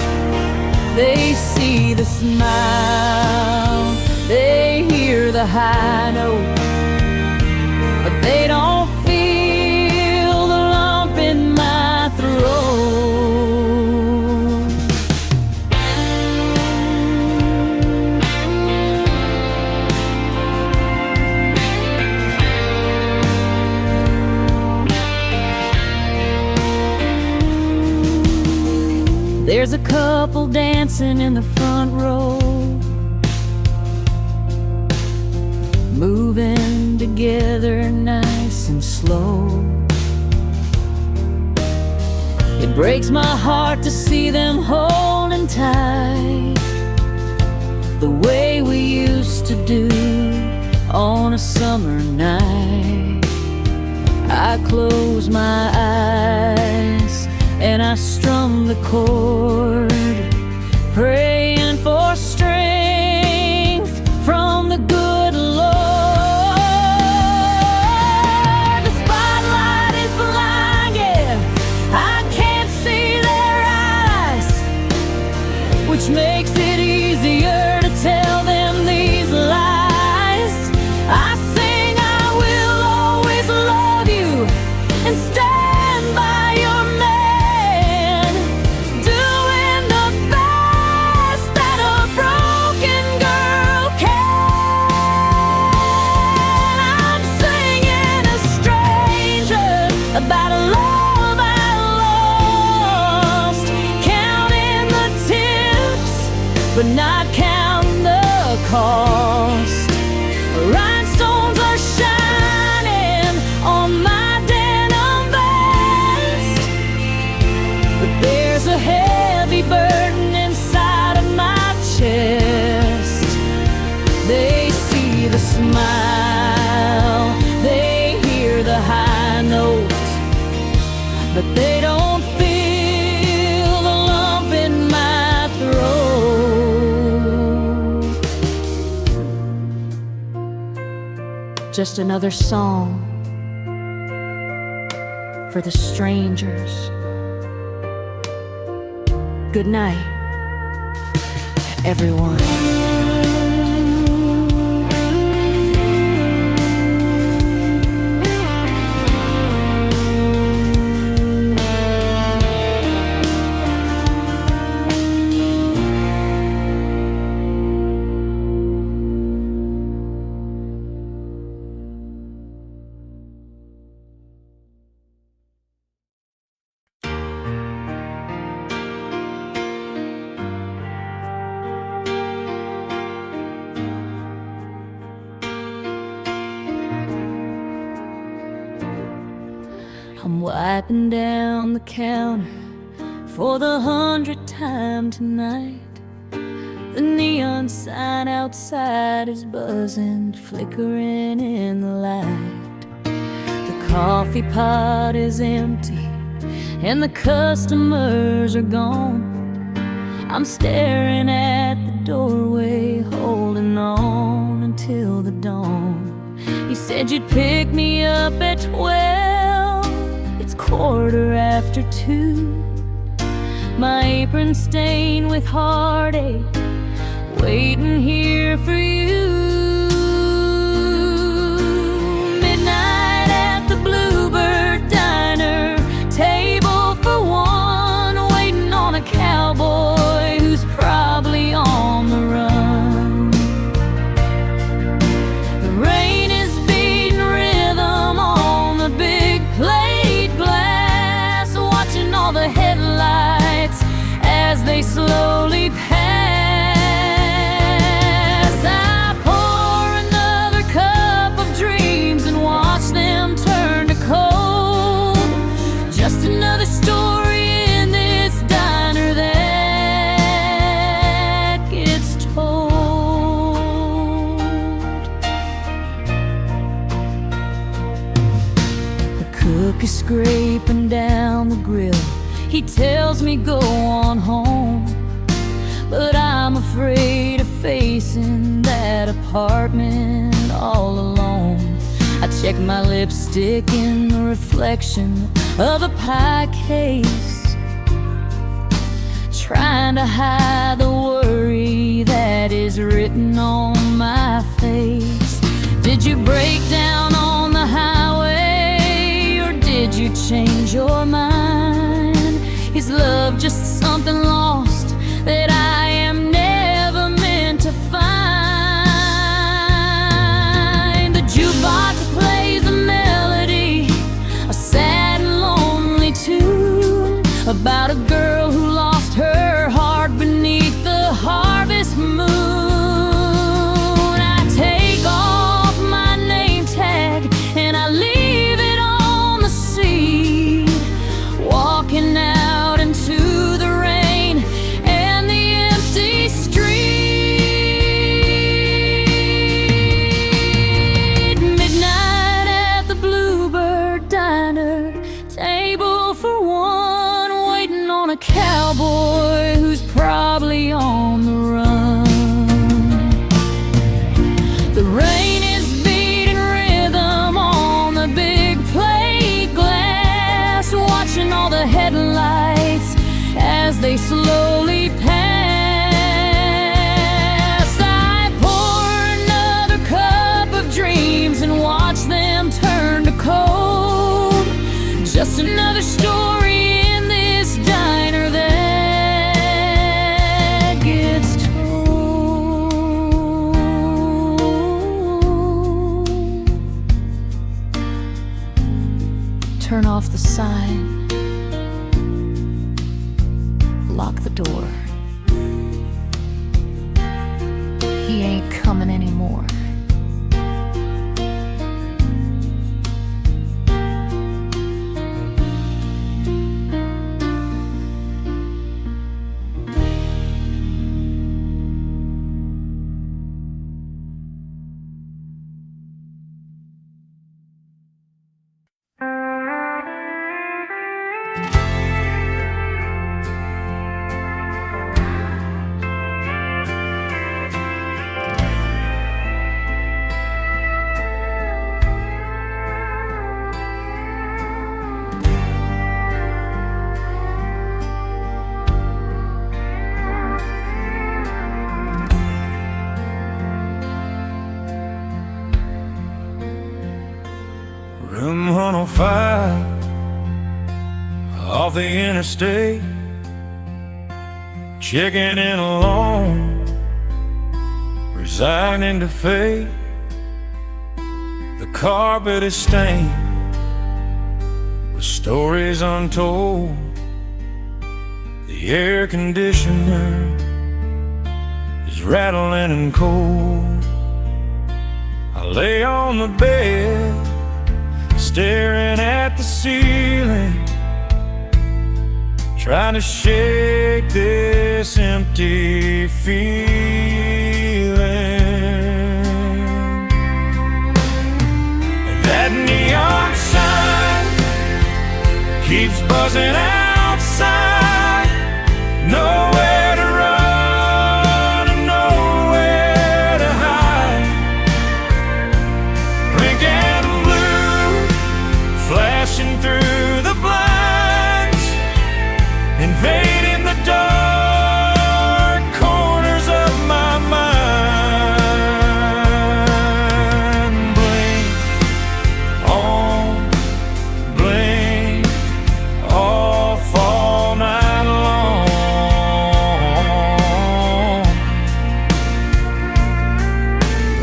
They see the smile, they hear the high note, but they don't feel the lump in my throat. There's a couple dancing in the front row, moving together nice and slow. It breaks my heart to see them holding tight, the way we used to do on a summer night. I close my eyes and I strum the chord, praying for strength from the good Lord. The spotlight is blind, yeah, I can't see their eyes, which makes it easier to tell them these lies. I sing, I will always love you and stand by your man, doing the best that a broken just another song for the strangers. Good night, everyone. I'm wiping down the counter for the 100th time tonight. The neon sign outside is buzzing, flickering in the light. The coffee pot is empty and the customers are gone. I'm staring at the doorway, holding on until the dawn. You said you'd pick me up at 12. It's 2:15. My apron stained with heartache, waiting here for you. Midnight at the Bluebird Diner, table for one, waiting on a cowboy who's probably on the run. The rain is beating rhythm on the big plate glass, watching all the headlights as they slowly pass. I pour another cup of dreams and watch them turn to cold. Just another story in this diner that gets told. The cook is scraping down the grill. He tells me go on home, but I'm afraid of facing that apartment all alone. I check my lipstick in the reflection of a pie case, trying to hide the worry that is written on my face. Did you break down on the highway, or did you change your mind? Is love just something lost that I am never meant to find? The jukebox plays a melody, a sad and lonely tune, about a girl who lost her heart beneath the harvest moon. I take off my name tag and I leave it on the seat, walking out into the rain and the empty street. Midnight at the Bluebird Diner, table for one, waiting on a cowboy who's probably on the run. The rain is beating rhythm on the big plate glass, watching all the headlights as they slowly pass. I pour another cup of dreams and watch them turn to cold. Just another story in this diner that gets told. Turn off the sign, lock the door. He ain't coming anymore. Room 105 off the interstate, checking in alone, resigning to fate. The carpet is stained with stories untold. The air conditioner is rattling and cold. I lay on the bed, staring at the ceiling, trying to shake this empty feeling. And that neon sign keeps buzzing outside. Nowhere to run and nowhere to hide. Pink and blue flashing through the blinds, invading the dark corners of my mind. Blink on, blink off all night long,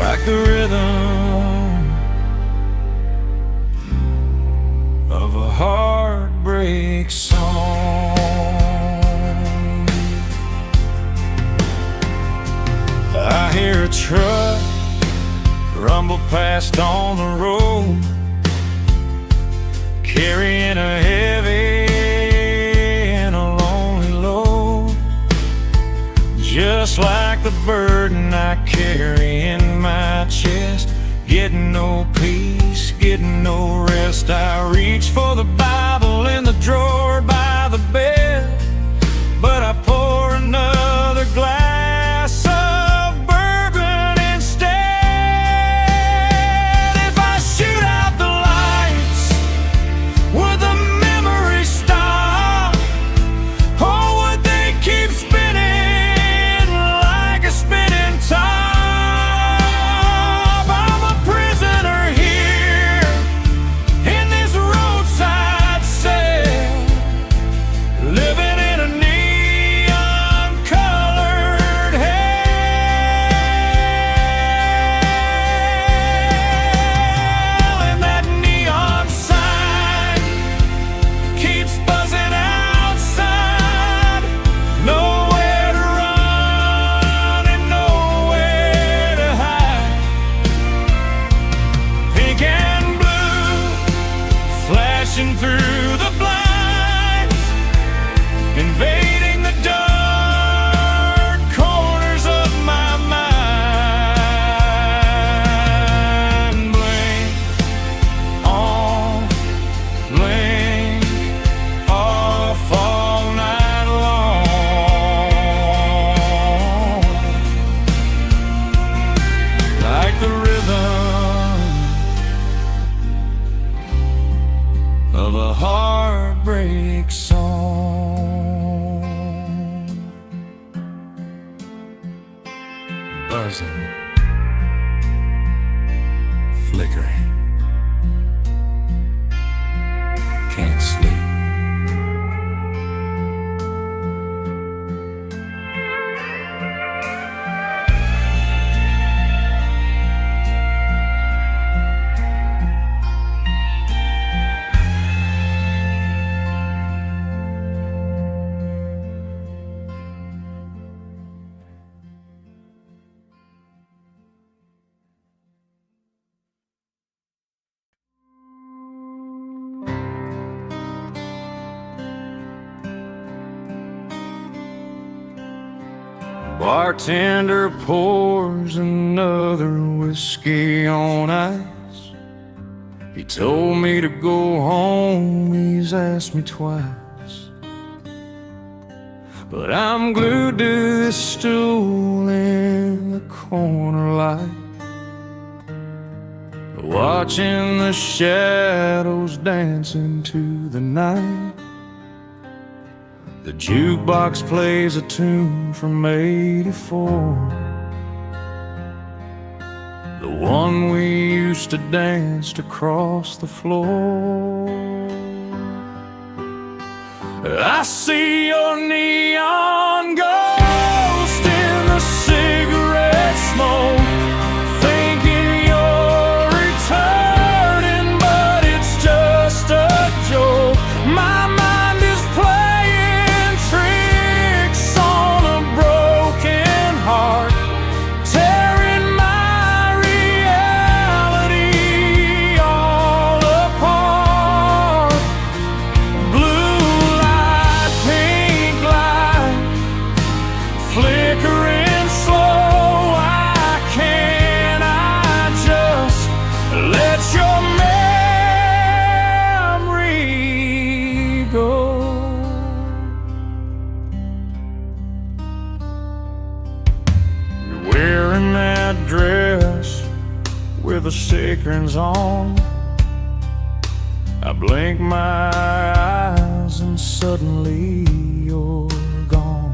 like the rhythm of a heartbreak song. I hear a truck rumble past on the road, carrying a heavy and a lonely load, just like the burden I carry in my chest. Getting no peace, getting no rest. I reach for the Bible in the drawer by the bed, but I pour another glass of bourbon instead. If I shoot out the lights, would the memories stop? Or would they keep spinning like a spinning top? I'm a prisoner here in this roadside cell, living in a neon-colored hell. And that neon sign keeps buzzing outside. Nowhere to run and nowhere to hide. Pink and blue flashing through the blinds, invading the dark corners of my mind. Blink on, blink off all night long, like the rhythm of a heartbreak song. Buzzing, flickering, can't sleep. Bartender pours another whiskey on ice. He told me to go home, he's asked me twice, but I'm glued to this stool in the corner light, watching the shadows dance into the night. The jukebox plays a tune from '84, the one we used to dance across the floor. I see your neon ghost in the cigarette smoke, thinking you're returning, but it's just a joke. My mind is playing tricks on a broken heart, tearing my reality all apart. Blue light, pink light, flickering slow. Why can't I just let your memory go? You're wearing that dress with the sequins on. I blink my eyes and suddenly you're gone.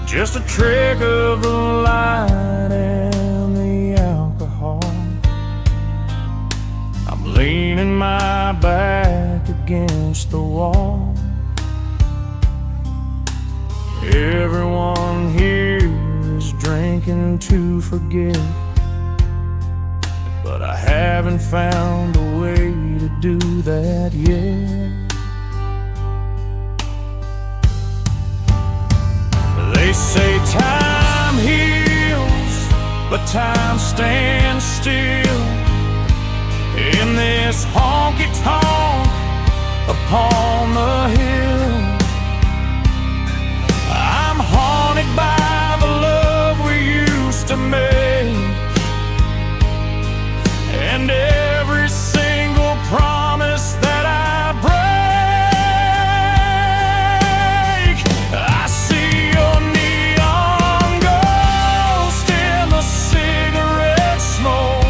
Just a trick of the light and the alcohol. I'm leaning my back against the wall. Everyone here is drinking to forget, but I haven't found a way to do that yet. They say time heals, but time stands still in this honky tonk upon the hill. I'm haunted by the love we used to make, and every single promise that I break. I see your neon ghost in the cigarette smoke,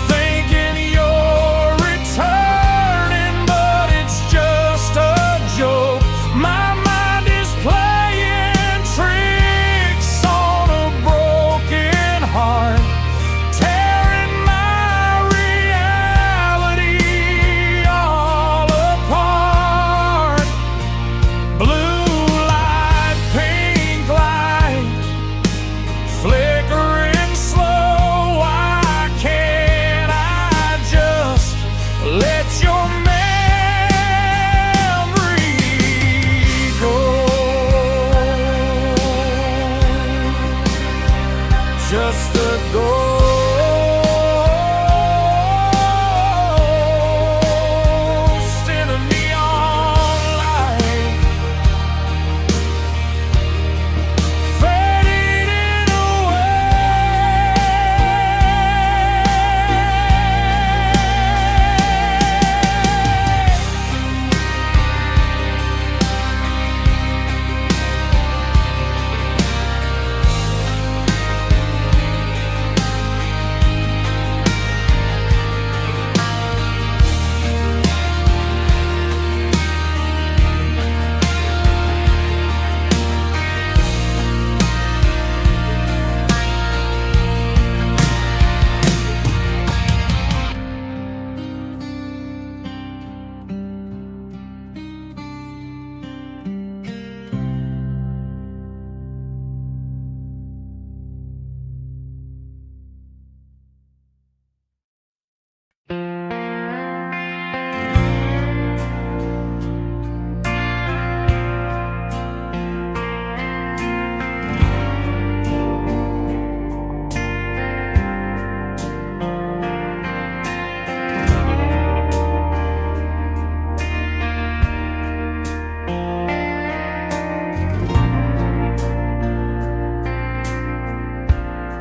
thinking you're returning, but it's just a joke. My mind is playing tricks on a broken heart, tearing my reality all apart. Blue light, pink light, flickering slow. Why can't I just let your memory go? Just a ghost in a neon light, fading away.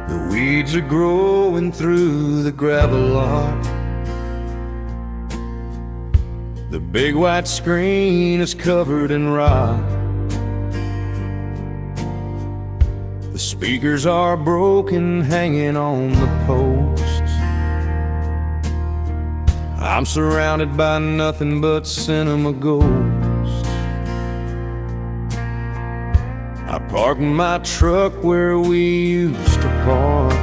The weeds are growing through the gravel lot. The big white screen is covered in rot. The speakers are broken, hanging on the posts. I'm surrounded by nothing but cinema ghosts. I parked my truck where we used to park.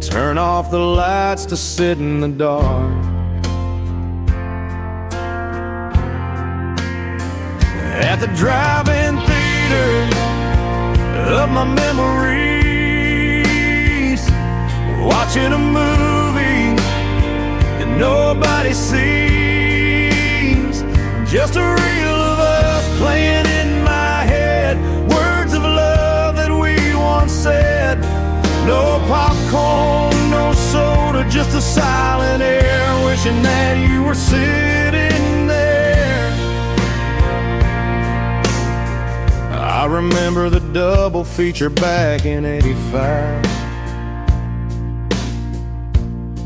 turn off the lights to sit in the dark. At the drive-in theater of my memories, watching a movie that nobody sees, just a reel of us playing in my head, words of love that we once said. No popcorn, no soda, just a silent air, wishing that you were sitting there. I remember the double feature back in '85,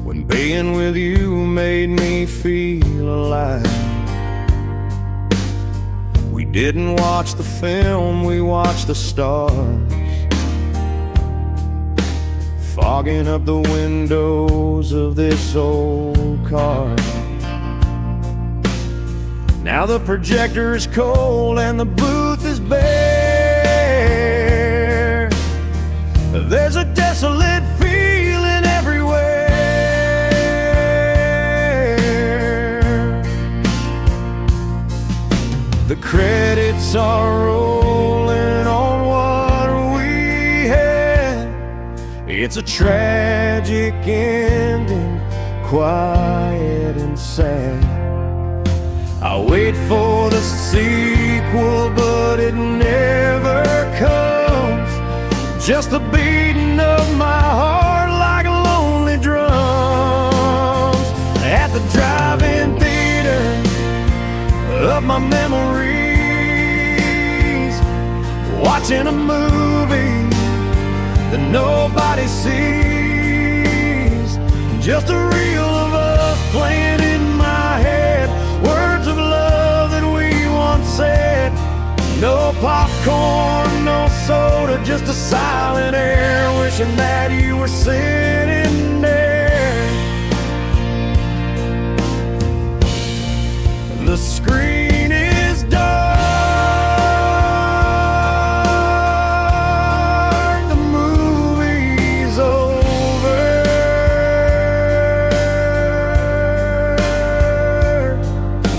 when being with you made me feel alive. We didn't watch the film, we watched the stars, fogging up the windows of this old car. Now the projector is cold and the booth is bare. There's a desolate feeling everywhere. The credits are rolling on what we had. It's a tragic ending, quiet and sad. I wait for the sequel, but it never comes. Just the beating of my heart like lonely drums. At the drive-in theater of my memories, watching a movie that nobody sees, just a reel of us playing in my head, words of love that we once said. No popcorn, no soda, just a silent air, wishing that you were sitting there. The screen is dark, the movie's over.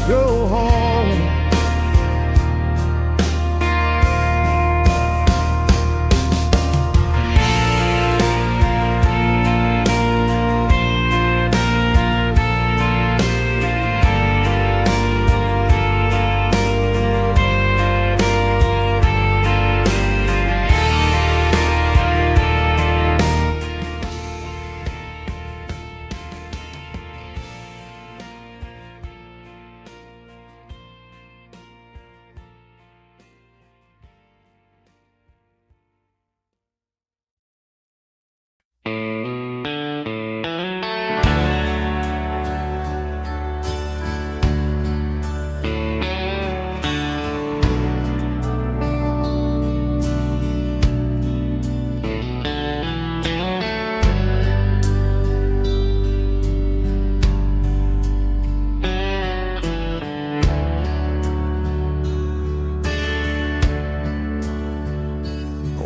Go home.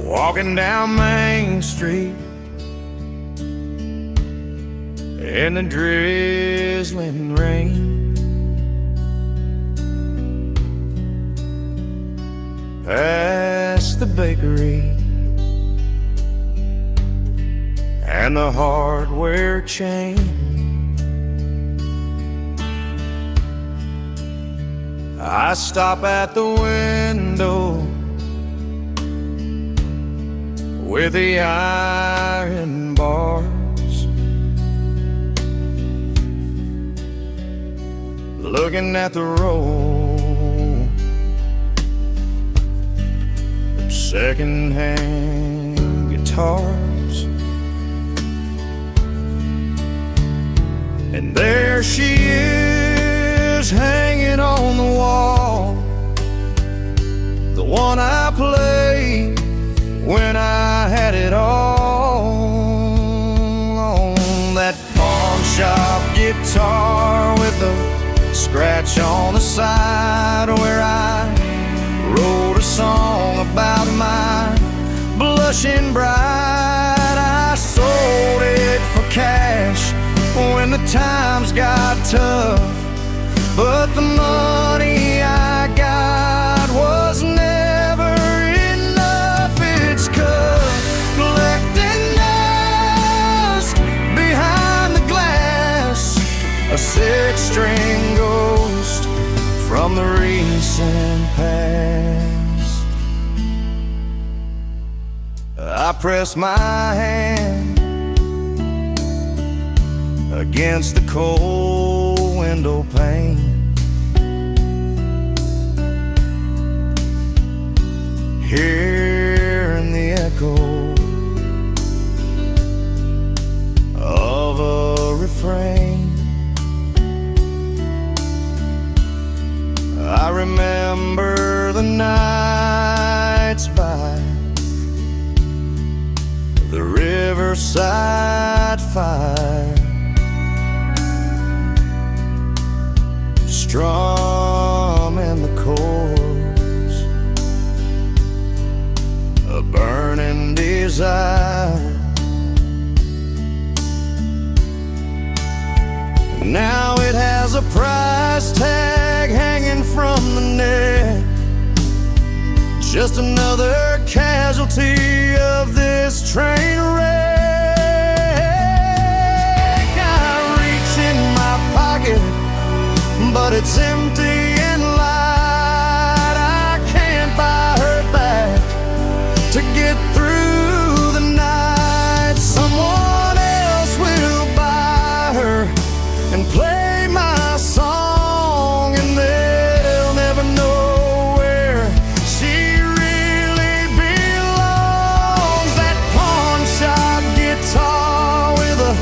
Walking down Main Street in the drizzling rain, past the bakery and the hardware chain. I stop at the window with the iron bars, looking at the row of second-hand guitars. And there she is, hanging on the wall, the one I played when I had it all, on that pawn shop guitar with a scratch on the side, where I wrote a song about my blushing bride. I sold it cash when the times got tough. But the money I got was never enough. It's collecting dust behind the glass, a six-string ghost from the recent past. I press my hand against the cold window pane, hearing the echo of a refrain. I remember the nights by the riverside fire, strumming the chords, a burning desire. Now it has a price tag hanging from the neck, just another casualty of this train wreck. I reach in my pocket, but it's empty and light. I can't buy her back to get through the night. Someone else will buy her and play my song, and they'll never know where she really belongs. That pawn shop guitar with a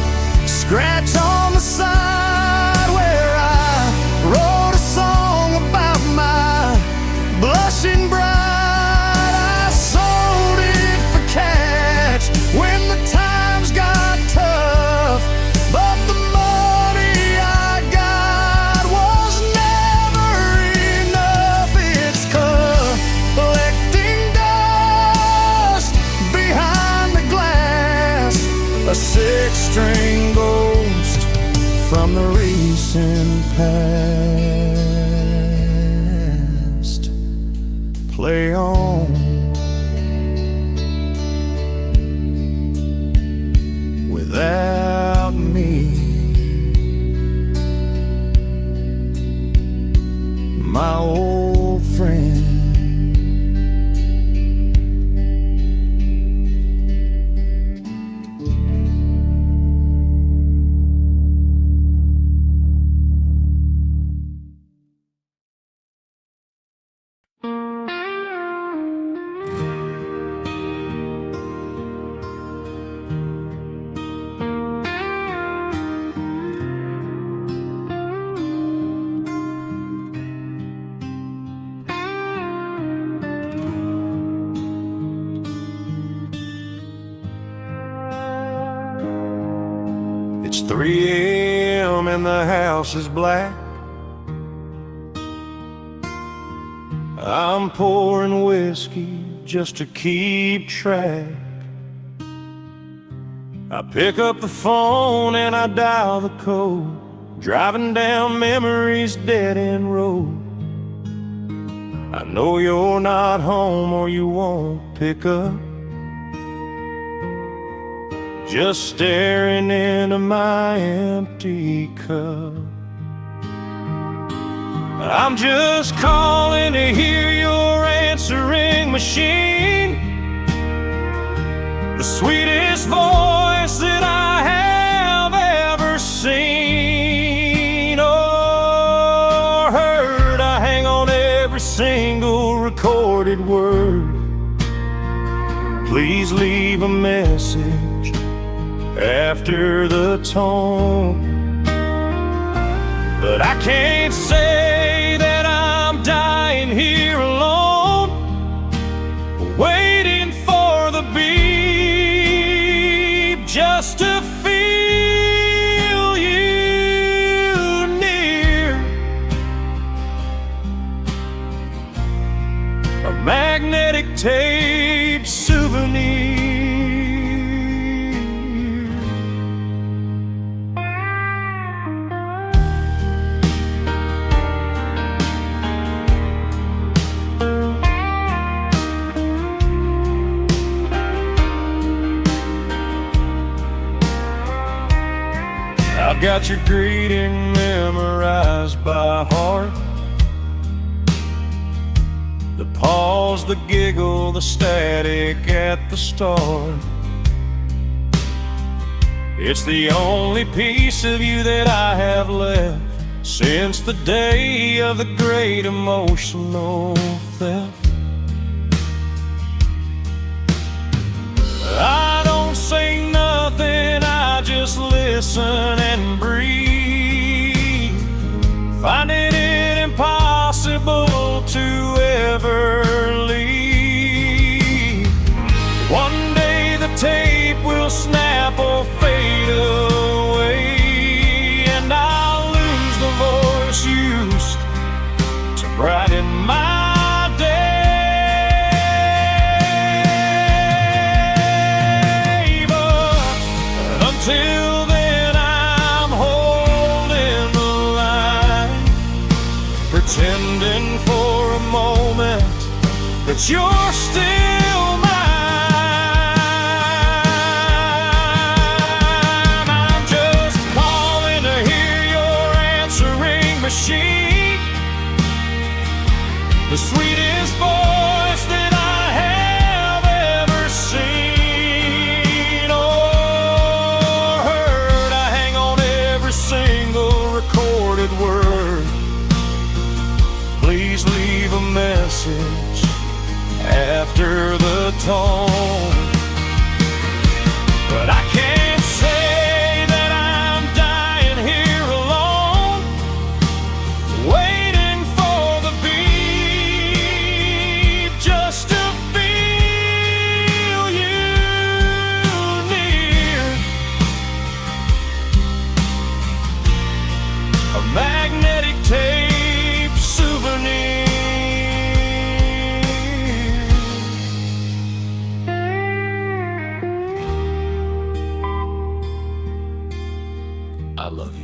scratch on the side, where I wrote a song about my blushing bride. I sold it for cash when the times got tough, but the money I got was never enough. It's collecting dust behind the glass, a six-string ghost from the recent past. Play on without me, my old friend. It's 3 a.m. and the house is black. I'm pouring whiskey just to keep track. I pick up the phone and I dial the code, driving down memory's dead-end road. I know you're not home or you won't pick up. Just staring into my empty cup. I'm just calling to hear your answering machine, the sweetest voice that I have ever seen or heard. I hang on every single recorded word. Please leave a message after the tone. But I can't say that I'm dying here alone, waiting for the beep just to feel you near. A magnetic tape souvenir. I've got your greeting memorized by heart. The pause, the giggle, the static at the start. It's the only piece of you that I have left since the day of the great emotional theft. I don't say nothing, I just listen and breathe, finding it impossible to ever leave. One day the tape will snap or fade away, and I'll lose the voice used to brighten my till then I'm holding the line, pretending for a moment that you're still mine. I'm just calling to hear your answering machine, the sweetest voice that I have ever seen. Word. Please leave a message after the tone. But I can't say that I'm dying here alone, waiting for the beat just to feel you near. A magnetic tape souvenir. I love you.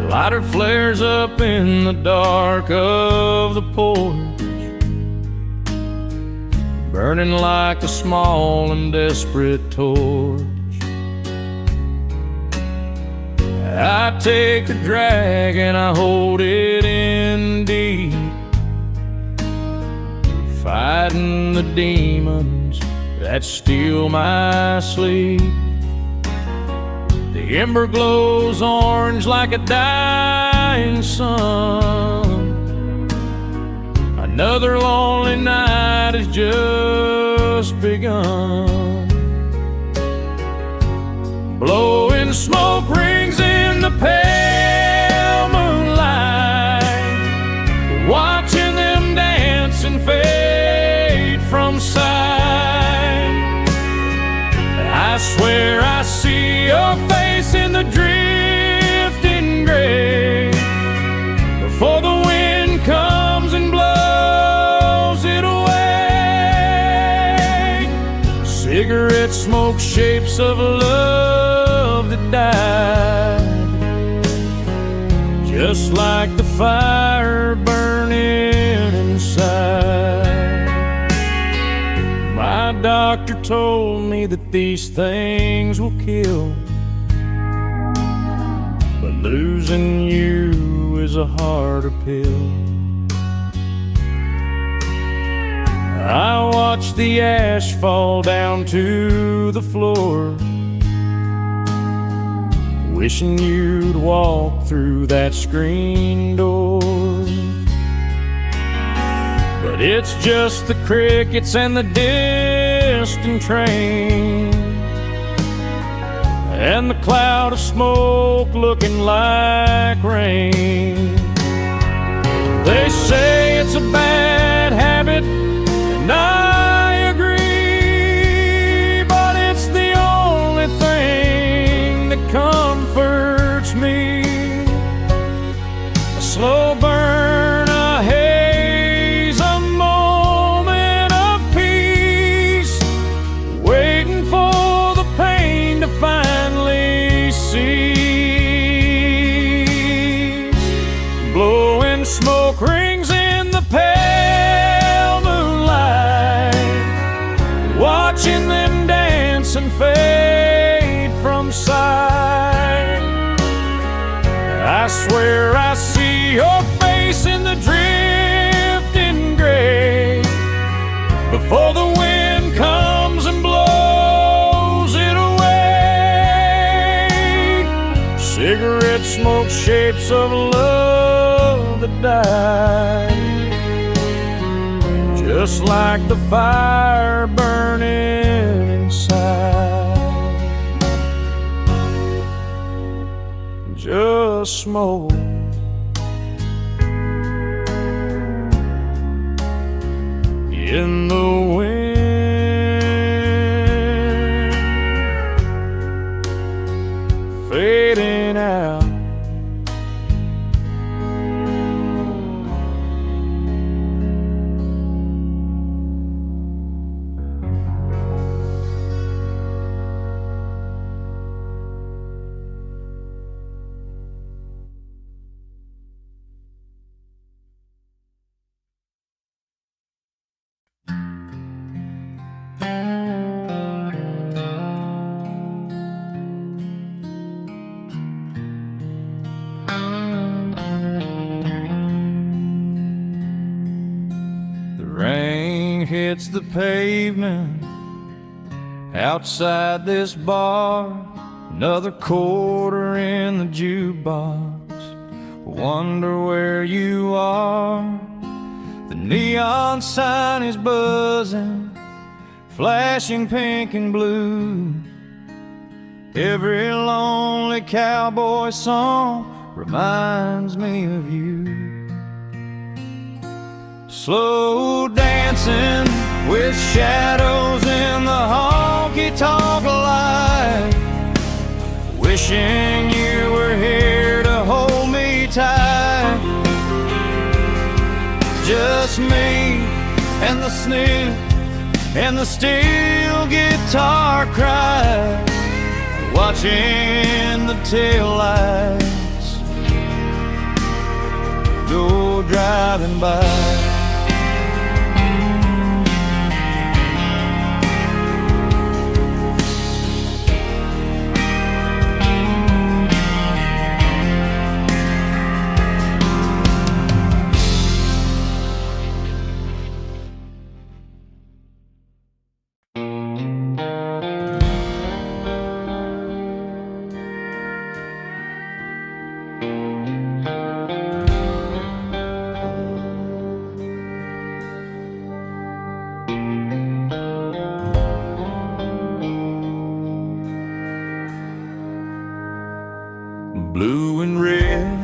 Lighter flares up in the dark of the porch, burning like a small and desperate torch. I take a drag and I hold it in deep, fighting the demons that steal my sleep. The ember glows orange like a dying sun. Another lonely night has just begun. Blowing smoke rings in the pale moonlight, watching them dance and fade from sight. I swear I see your face in the drifting gray before the wind comes and blows it away. Cigarette smoke, shapes of love that died, just like the fire burning inside. My doctor told me that these things will kill, but losing you is a harder pill. I watch the ash fall down to the floor, wishing you'd walk through that screen door. But it's just the crickets and the distant train, and the cloud of smoke looking like rain. They say it's a bad habit, and I agree, but it's the only I swear I see your face in the drifting gray before the wind comes and blows it away. Cigarette smoke, shapes of love that died, just like the fire burning inside. Just smoke. In the wind, fading out. Hits the pavement outside this bar, another quarter in the jukebox. Wonder where you are. The neon sign is buzzing, flashing pink and blue. Every lonely cowboy song reminds me of you. Slow dancing with shadows in the honky tonk light, wishing you were here to hold me tight. Just me and the snoot and the steel guitar cry, watching the taillights go driving by. Blue and red,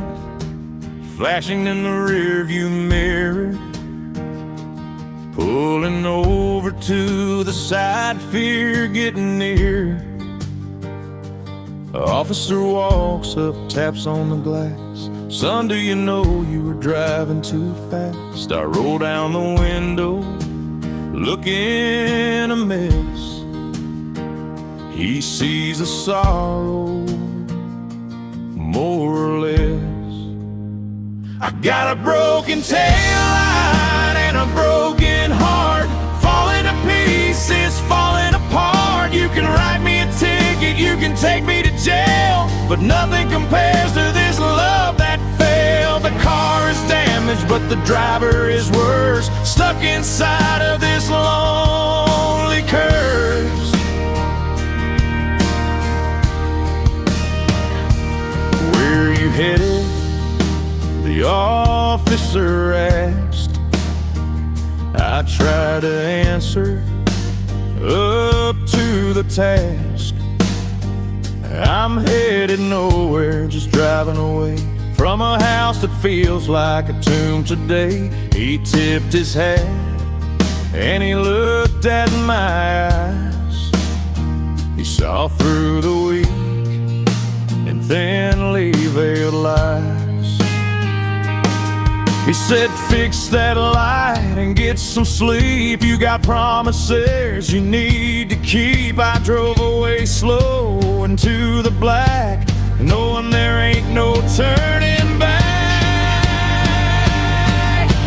flashing in the rearview mirror, pulling over to the side, fear getting near. Officer walks up, taps on the glass. Son, do you know you were driving too fast? I roll down the window, looking a mess. He sees the sorrow, more or less. I got a broken taillight and a broken heart, falling to pieces, falling apart. You can write me a ticket, you can take me to jail, but nothing compares to this love that failed. The car is damaged, but the driver is worse, stuck inside of this lonely curse. Where are you headed? The officer asked. I tried to answer, up to the task. I'm headed nowhere, just driving away from a house that feels like a tomb today. He tipped his hat and he looked at my eyes. He saw through the weak and thinly veiled lies. He said, fix that light and get some sleep. You got promises you need to keep. I drove away slow into the black, knowing there ain't no turning back.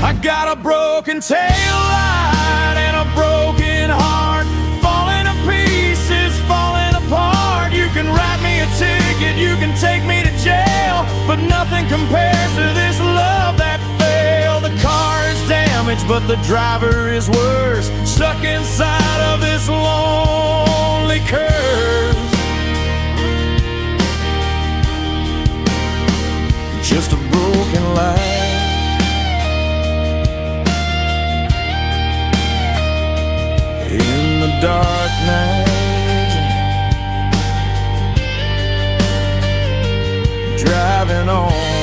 I got a broken taillight and a broken heart, falling to pieces, falling apart. You can write me a ticket, you can take me to jail, but nothing Nothing compares to this love that failed. The car is damaged, but the driver is worse, stuck inside of this lonely curse. Just a broken light in the dark night, driving on